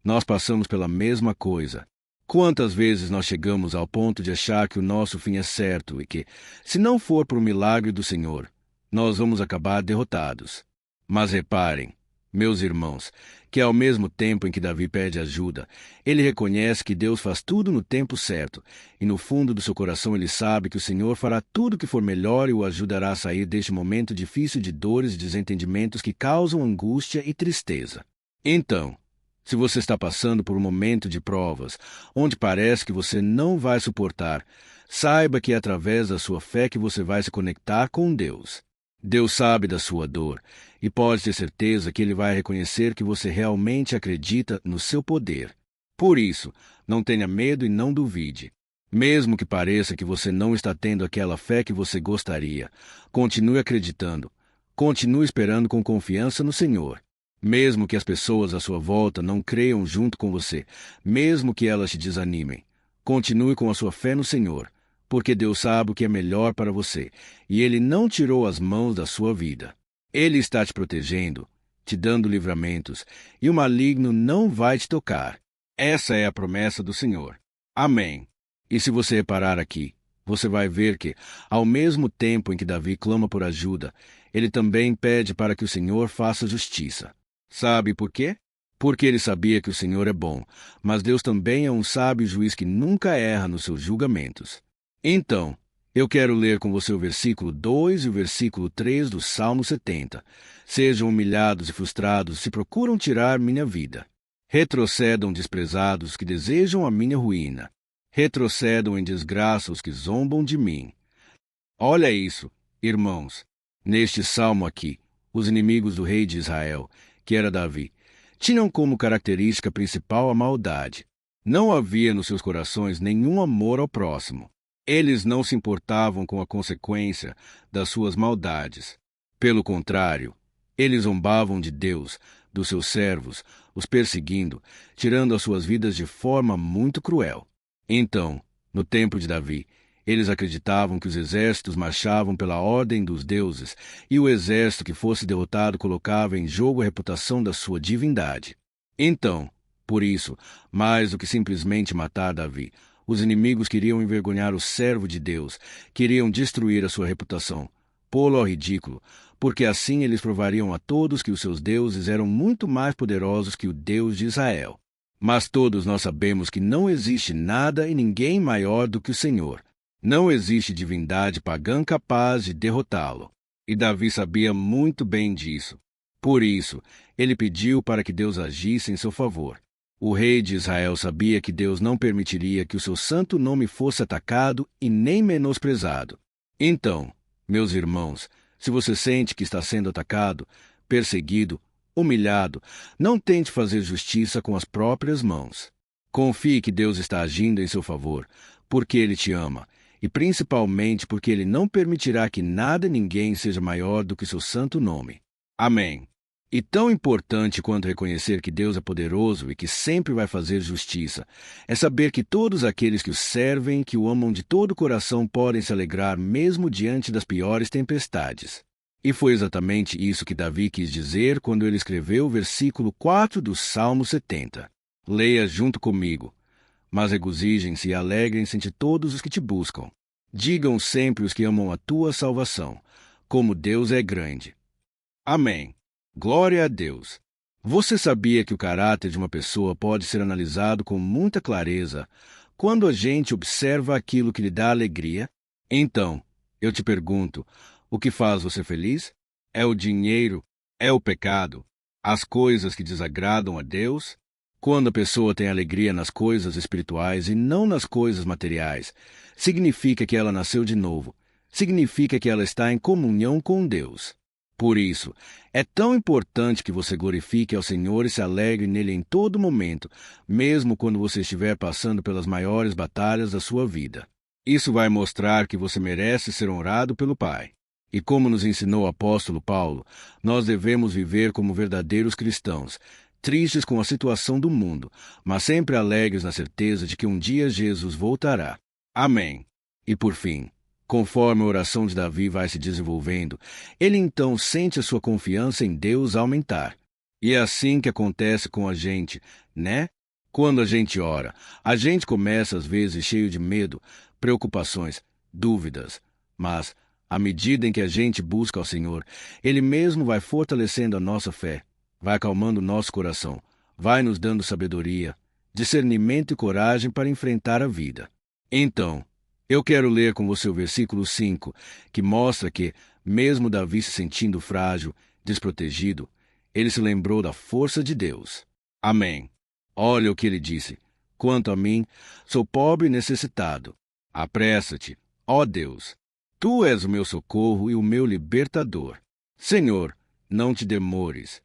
nós passamos pela mesma coisa. Quantas vezes nós chegamos ao ponto de achar que o nosso fim é certo e que, se não for por um milagre do Senhor, nós vamos acabar derrotados. Mas reparem, meus irmãos, que ao mesmo tempo em que Davi pede ajuda, ele reconhece que Deus faz tudo no tempo certo, e no fundo do seu coração ele sabe que o Senhor fará tudo o que for melhor e o ajudará a sair deste momento difícil de dores e desentendimentos que causam angústia e tristeza. Então, se você está passando por um momento de provas, onde parece que você não vai suportar, saiba que é através da sua fé que você vai se conectar com Deus. Deus sabe da sua dor e pode ter certeza que Ele vai reconhecer que você realmente acredita no seu poder. Por isso, não tenha medo e não duvide. Mesmo que pareça que você não está tendo aquela fé que você gostaria, continue acreditando. Continue esperando com confiança no Senhor. Mesmo que as pessoas à sua volta não creiam junto com você, mesmo que elas te desanimem, continue com a sua fé no Senhor, porque Deus sabe o que é melhor para você, e Ele não tirou as mãos da sua vida. Ele está te protegendo, te dando livramentos, e o maligno não vai te tocar. Essa é a promessa do Senhor. Amém. E se você reparar aqui, você vai ver que, ao mesmo tempo em que Davi clama por ajuda, ele também pede para que o Senhor faça justiça. Sabe por quê? Porque ele sabia que o Senhor é bom, mas Deus também é um sábio juiz que nunca erra nos seus julgamentos. Então, eu quero ler com você o versículo 2 e o versículo 3 do Salmo 70. Sejam humilhados e frustrados se procuram tirar minha vida. Retrocedam desprezados que desejam a minha ruína. Retrocedam em desgraça os que zombam de mim. Olha isso, irmãos. Neste salmo aqui, os inimigos do rei de Israel, que era Davi, tinham como característica principal a maldade. Não havia nos seus corações nenhum amor ao próximo. Eles não se importavam com a consequência das suas maldades. Pelo contrário, eles zombavam de Deus, dos seus servos, os perseguindo, tirando as suas vidas de forma muito cruel. Então, no tempo de Davi, eles acreditavam que os exércitos marchavam pela ordem dos deuses e o exército que fosse derrotado colocava em jogo a reputação da sua divindade. Então, por isso, mais do que simplesmente matar Davi, os inimigos queriam envergonhar o servo de Deus, queriam destruir a sua reputação, pô-lo ao ridículo, porque assim eles provariam a todos que os seus deuses eram muito mais poderosos que o Deus de Israel. Mas todos nós sabemos que não existe nada e ninguém maior do que o Senhor. Não existe divindade pagã capaz de derrotá-lo. E Davi sabia muito bem disso. Por isso, Ele pediu para que Deus agisse em seu favor. O rei de Israel sabia que Deus não permitiria que o seu santo nome fosse atacado e nem menosprezado. Então, meus irmãos, se você sente que está sendo atacado, perseguido, humilhado, não tente fazer justiça com as próprias mãos. Confie que Deus está agindo em seu favor, porque Ele te ama, e principalmente porque Ele não permitirá que nada e ninguém seja maior do que seu santo nome. Amém. E tão importante quanto reconhecer que Deus é poderoso e que sempre vai fazer justiça, é saber que todos aqueles que o servem e que o amam de todo o coração podem se alegrar mesmo diante das piores tempestades. E foi exatamente isso que Davi quis dizer quando ele escreveu o versículo 4 do Salmo 70. Leia junto comigo. Mas regozijem-se e alegrem-se entre todos os que te buscam. Digam sempre os que amam a tua salvação, como Deus é grande. Amém. Glória a Deus. Você sabia que o caráter de uma pessoa pode ser analisado com muita clareza quando a gente observa aquilo que lhe dá alegria? Então, eu te pergunto, o que faz você feliz? É o dinheiro? É o pecado? As coisas que desagradam a Deus? Quando a pessoa tem alegria nas coisas espirituais e não nas coisas materiais, significa que ela nasceu de novo. Significa que ela está em comunhão com Deus. Por isso, é tão importante que você glorifique ao Senhor e se alegre nele em todo momento, mesmo quando você estiver passando pelas maiores batalhas da sua vida. Isso vai mostrar que você merece ser honrado pelo Pai. E como nos ensinou o apóstolo Paulo, nós devemos viver como verdadeiros cristãos, tristes com a situação do mundo, mas sempre alegres na certeza de que um dia Jesus voltará. Amém. E por fim, conforme a oração de Davi vai se desenvolvendo, ele então sente a sua confiança em Deus aumentar. E é assim que acontece com a gente, né? Quando a gente ora, a gente começa às vezes cheio de medo, preocupações, dúvidas, mas, à medida em que a gente busca ao Senhor, Ele mesmo vai fortalecendo a nossa fé, vai acalmando o nosso coração, vai nos dando sabedoria, discernimento e coragem para enfrentar a vida. Então, eu quero ler com você o versículo 5, que mostra que, mesmo Davi se sentindo frágil, desprotegido, ele se lembrou da força de Deus. Amém. Olha o que ele disse. Quanto a mim, sou pobre e necessitado. Apressa-te, ó Deus. Tu és o meu socorro e o meu libertador. Senhor, não te demores.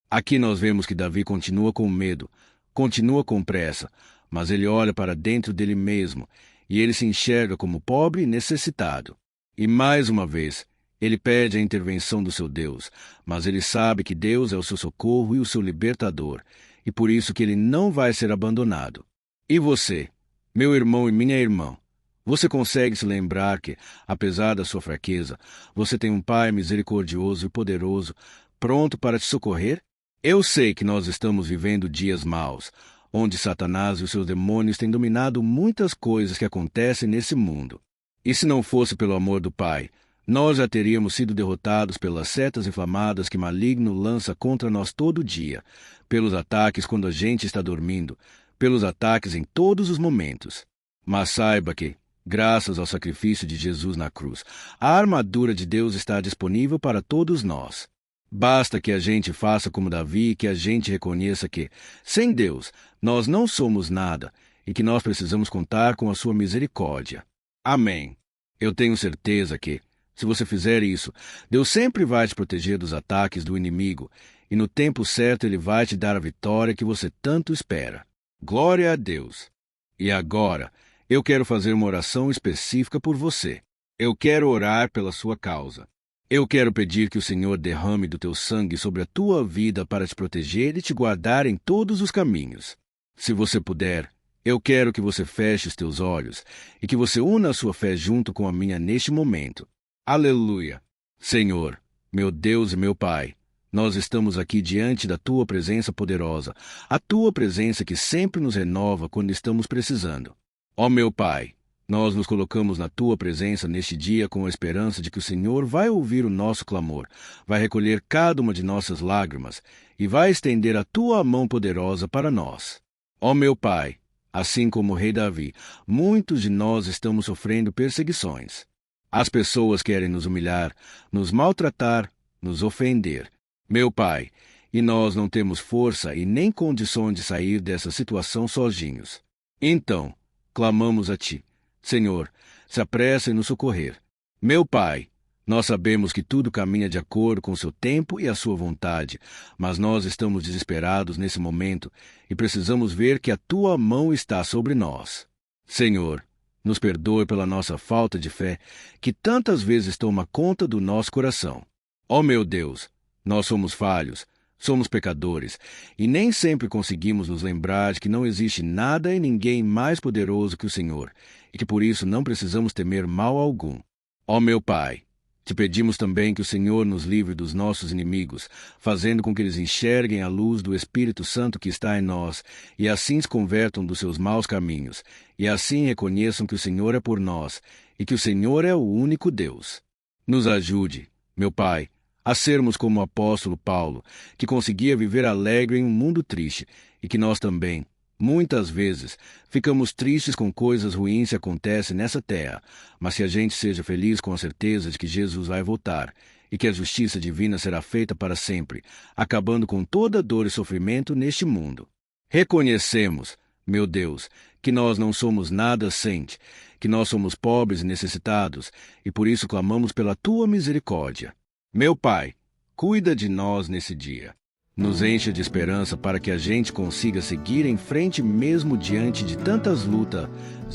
Aqui nós vemos que Davi continua com medo, continua com pressa, mas ele olha para dentro dele mesmo, e ele se enxerga como pobre e necessitado. E mais uma vez, ele pede a intervenção do seu Deus, mas ele sabe que Deus é o seu socorro e o seu libertador, e por isso que ele não vai ser abandonado. E você, meu irmão e minha irmã, você consegue se lembrar que, apesar da sua fraqueza, você tem um Pai misericordioso e poderoso, pronto para te socorrer? Eu sei que nós estamos vivendo dias maus, onde Satanás e os seus demônios têm dominado muitas coisas que acontecem nesse mundo. E se não fosse pelo amor do Pai, nós já teríamos sido derrotados pelas setas inflamadas que maligno lança contra nós todo dia, pelos ataques quando a gente está dormindo, pelos ataques em todos os momentos. Mas saiba que, graças ao sacrifício de Jesus na cruz, a armadura de Deus está disponível para todos nós. Basta que a gente faça como Davi e que a gente reconheça que, sem Deus, nós não somos nada e que nós precisamos contar com a sua misericórdia. Amém. Eu tenho certeza que, se você fizer isso, Deus sempre vai te proteger dos ataques do inimigo e no tempo certo Ele vai te dar a vitória que você tanto espera. Glória a Deus. E agora, eu quero fazer uma oração específica por você. Eu quero orar pela sua causa. Eu quero pedir que o Senhor derrame do teu sangue sobre a tua vida para te proteger e te guardar em todos os caminhos. Se você puder, eu quero que você feche os teus olhos e que você una a sua fé junto com a minha neste momento. Aleluia! Senhor, meu Deus e meu Pai, nós estamos aqui diante da tua presença poderosa, a tua presença que sempre nos renova quando estamos precisando. Ó meu Pai, nós nos colocamos na tua presença neste dia com a esperança de que o Senhor vai ouvir o nosso clamor, vai recolher cada uma de nossas lágrimas e vai estender a tua mão poderosa para nós. Ó meu Pai, assim como o rei Davi, muitos de nós estamos sofrendo perseguições. As pessoas querem nos humilhar, nos maltratar, nos ofender. Meu Pai, e nós não temos força e nem condições de sair dessa situação sozinhos. Então, clamamos a Ti. Senhor, se apressa em nos socorrer. Meu Pai, nós sabemos que tudo caminha de acordo com o seu tempo e a sua vontade, mas nós estamos desesperados nesse momento e precisamos ver que a Tua mão está sobre nós. Senhor, nos perdoe pela nossa falta de fé, que tantas vezes toma conta do nosso coração. Ó meu Deus, nós somos falhos, somos pecadores, e nem sempre conseguimos nos lembrar de que não existe nada e ninguém mais poderoso que o Senhor, e que por isso não precisamos temer mal algum. Ó meu Pai, te pedimos também que o Senhor nos livre dos nossos inimigos, fazendo com que eles enxerguem a luz do Espírito Santo que está em nós, e assim se convertam dos seus maus caminhos, e assim reconheçam que o Senhor é por nós, e que o Senhor é o único Deus. Nos ajude, meu Pai, a sermos como o apóstolo Paulo, que conseguia viver alegre em um mundo triste, e que nós também, muitas vezes, ficamos tristes com coisas ruins que acontecem nessa terra, mas que a gente seja feliz com a certeza de que Jesus vai voltar e que a justiça divina será feita para sempre, acabando com toda dor e sofrimento neste mundo. Reconhecemos, meu Deus, que nós não somos nada sem Ti, que nós somos pobres e necessitados, e por isso clamamos pela Tua misericórdia. Meu Pai, cuida de nós nesse dia. Nos encha de esperança para que a gente consiga seguir em frente mesmo diante de tantas lutas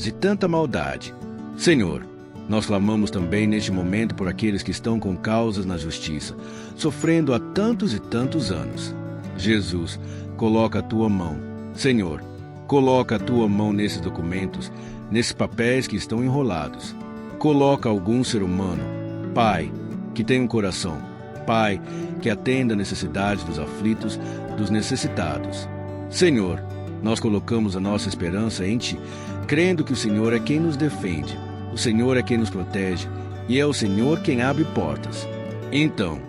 e tanta maldade. Senhor, nós clamamos também neste momento por aqueles que estão com causas na justiça, sofrendo há tantos e tantos anos. Jesus, coloca a Tua mão. Senhor, coloca a Tua mão nesses documentos, nesses papéis que estão enrolados. Coloca algum ser humano, Pai, que tem um coração, Pai, que atenda a necessidade dos aflitos, dos necessitados. Senhor, nós colocamos a nossa esperança em Ti, crendo que o Senhor é quem nos defende, o Senhor é quem nos protege, e é o Senhor quem abre portas. Então,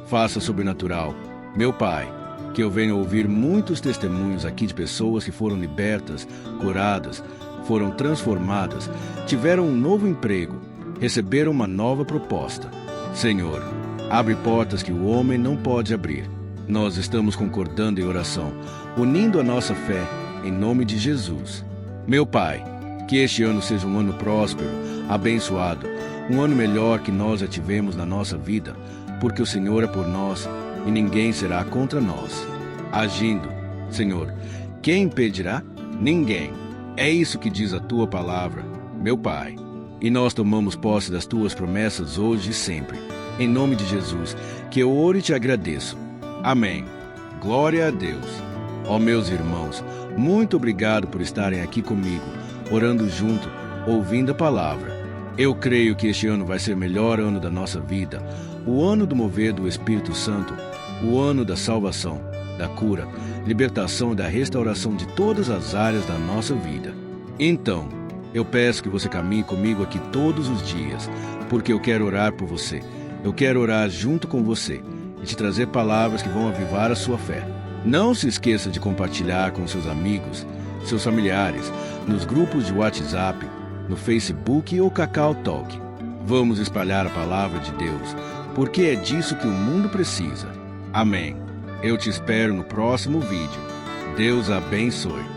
faça sobrenatural, meu Pai, que eu venha ouvir muitos testemunhos aqui de pessoas que foram libertas, curadas, foram transformadas, tiveram um novo emprego, receberam uma nova proposta. Senhor, abre portas que o homem não pode abrir. Nós estamos concordando em oração, unindo a nossa fé em nome de Jesus. Meu Pai, que este ano seja um ano próspero, abençoado, um ano melhor que nós já tivemos na nossa vida, porque o Senhor é por nós e ninguém será contra nós. Agindo, Senhor, quem impedirá? Ninguém. É isso que diz a Tua palavra, meu Pai. E nós tomamos posse das Tuas promessas hoje e sempre. Em nome de Jesus, que eu oro e Te agradeço. Amém. Glória a Deus. Ó meus irmãos, muito obrigado por estarem aqui comigo, orando junto, ouvindo a palavra. Eu creio que este ano vai ser o melhor ano da nossa vida, o ano do mover do Espírito Santo, o ano da salvação, da cura, libertação e da restauração de todas as áreas da nossa vida. Então, eu peço que você caminhe comigo aqui todos os dias, porque eu quero orar por você. Eu quero orar junto com você e te trazer palavras que vão avivar a sua fé. Não se esqueça de compartilhar com seus amigos, seus familiares, nos grupos de WhatsApp, no Facebook ou Cacau Talk. Vamos espalhar a palavra de Deus, porque é disso que o mundo precisa. Amém. Eu te espero no próximo vídeo. Deus abençoe.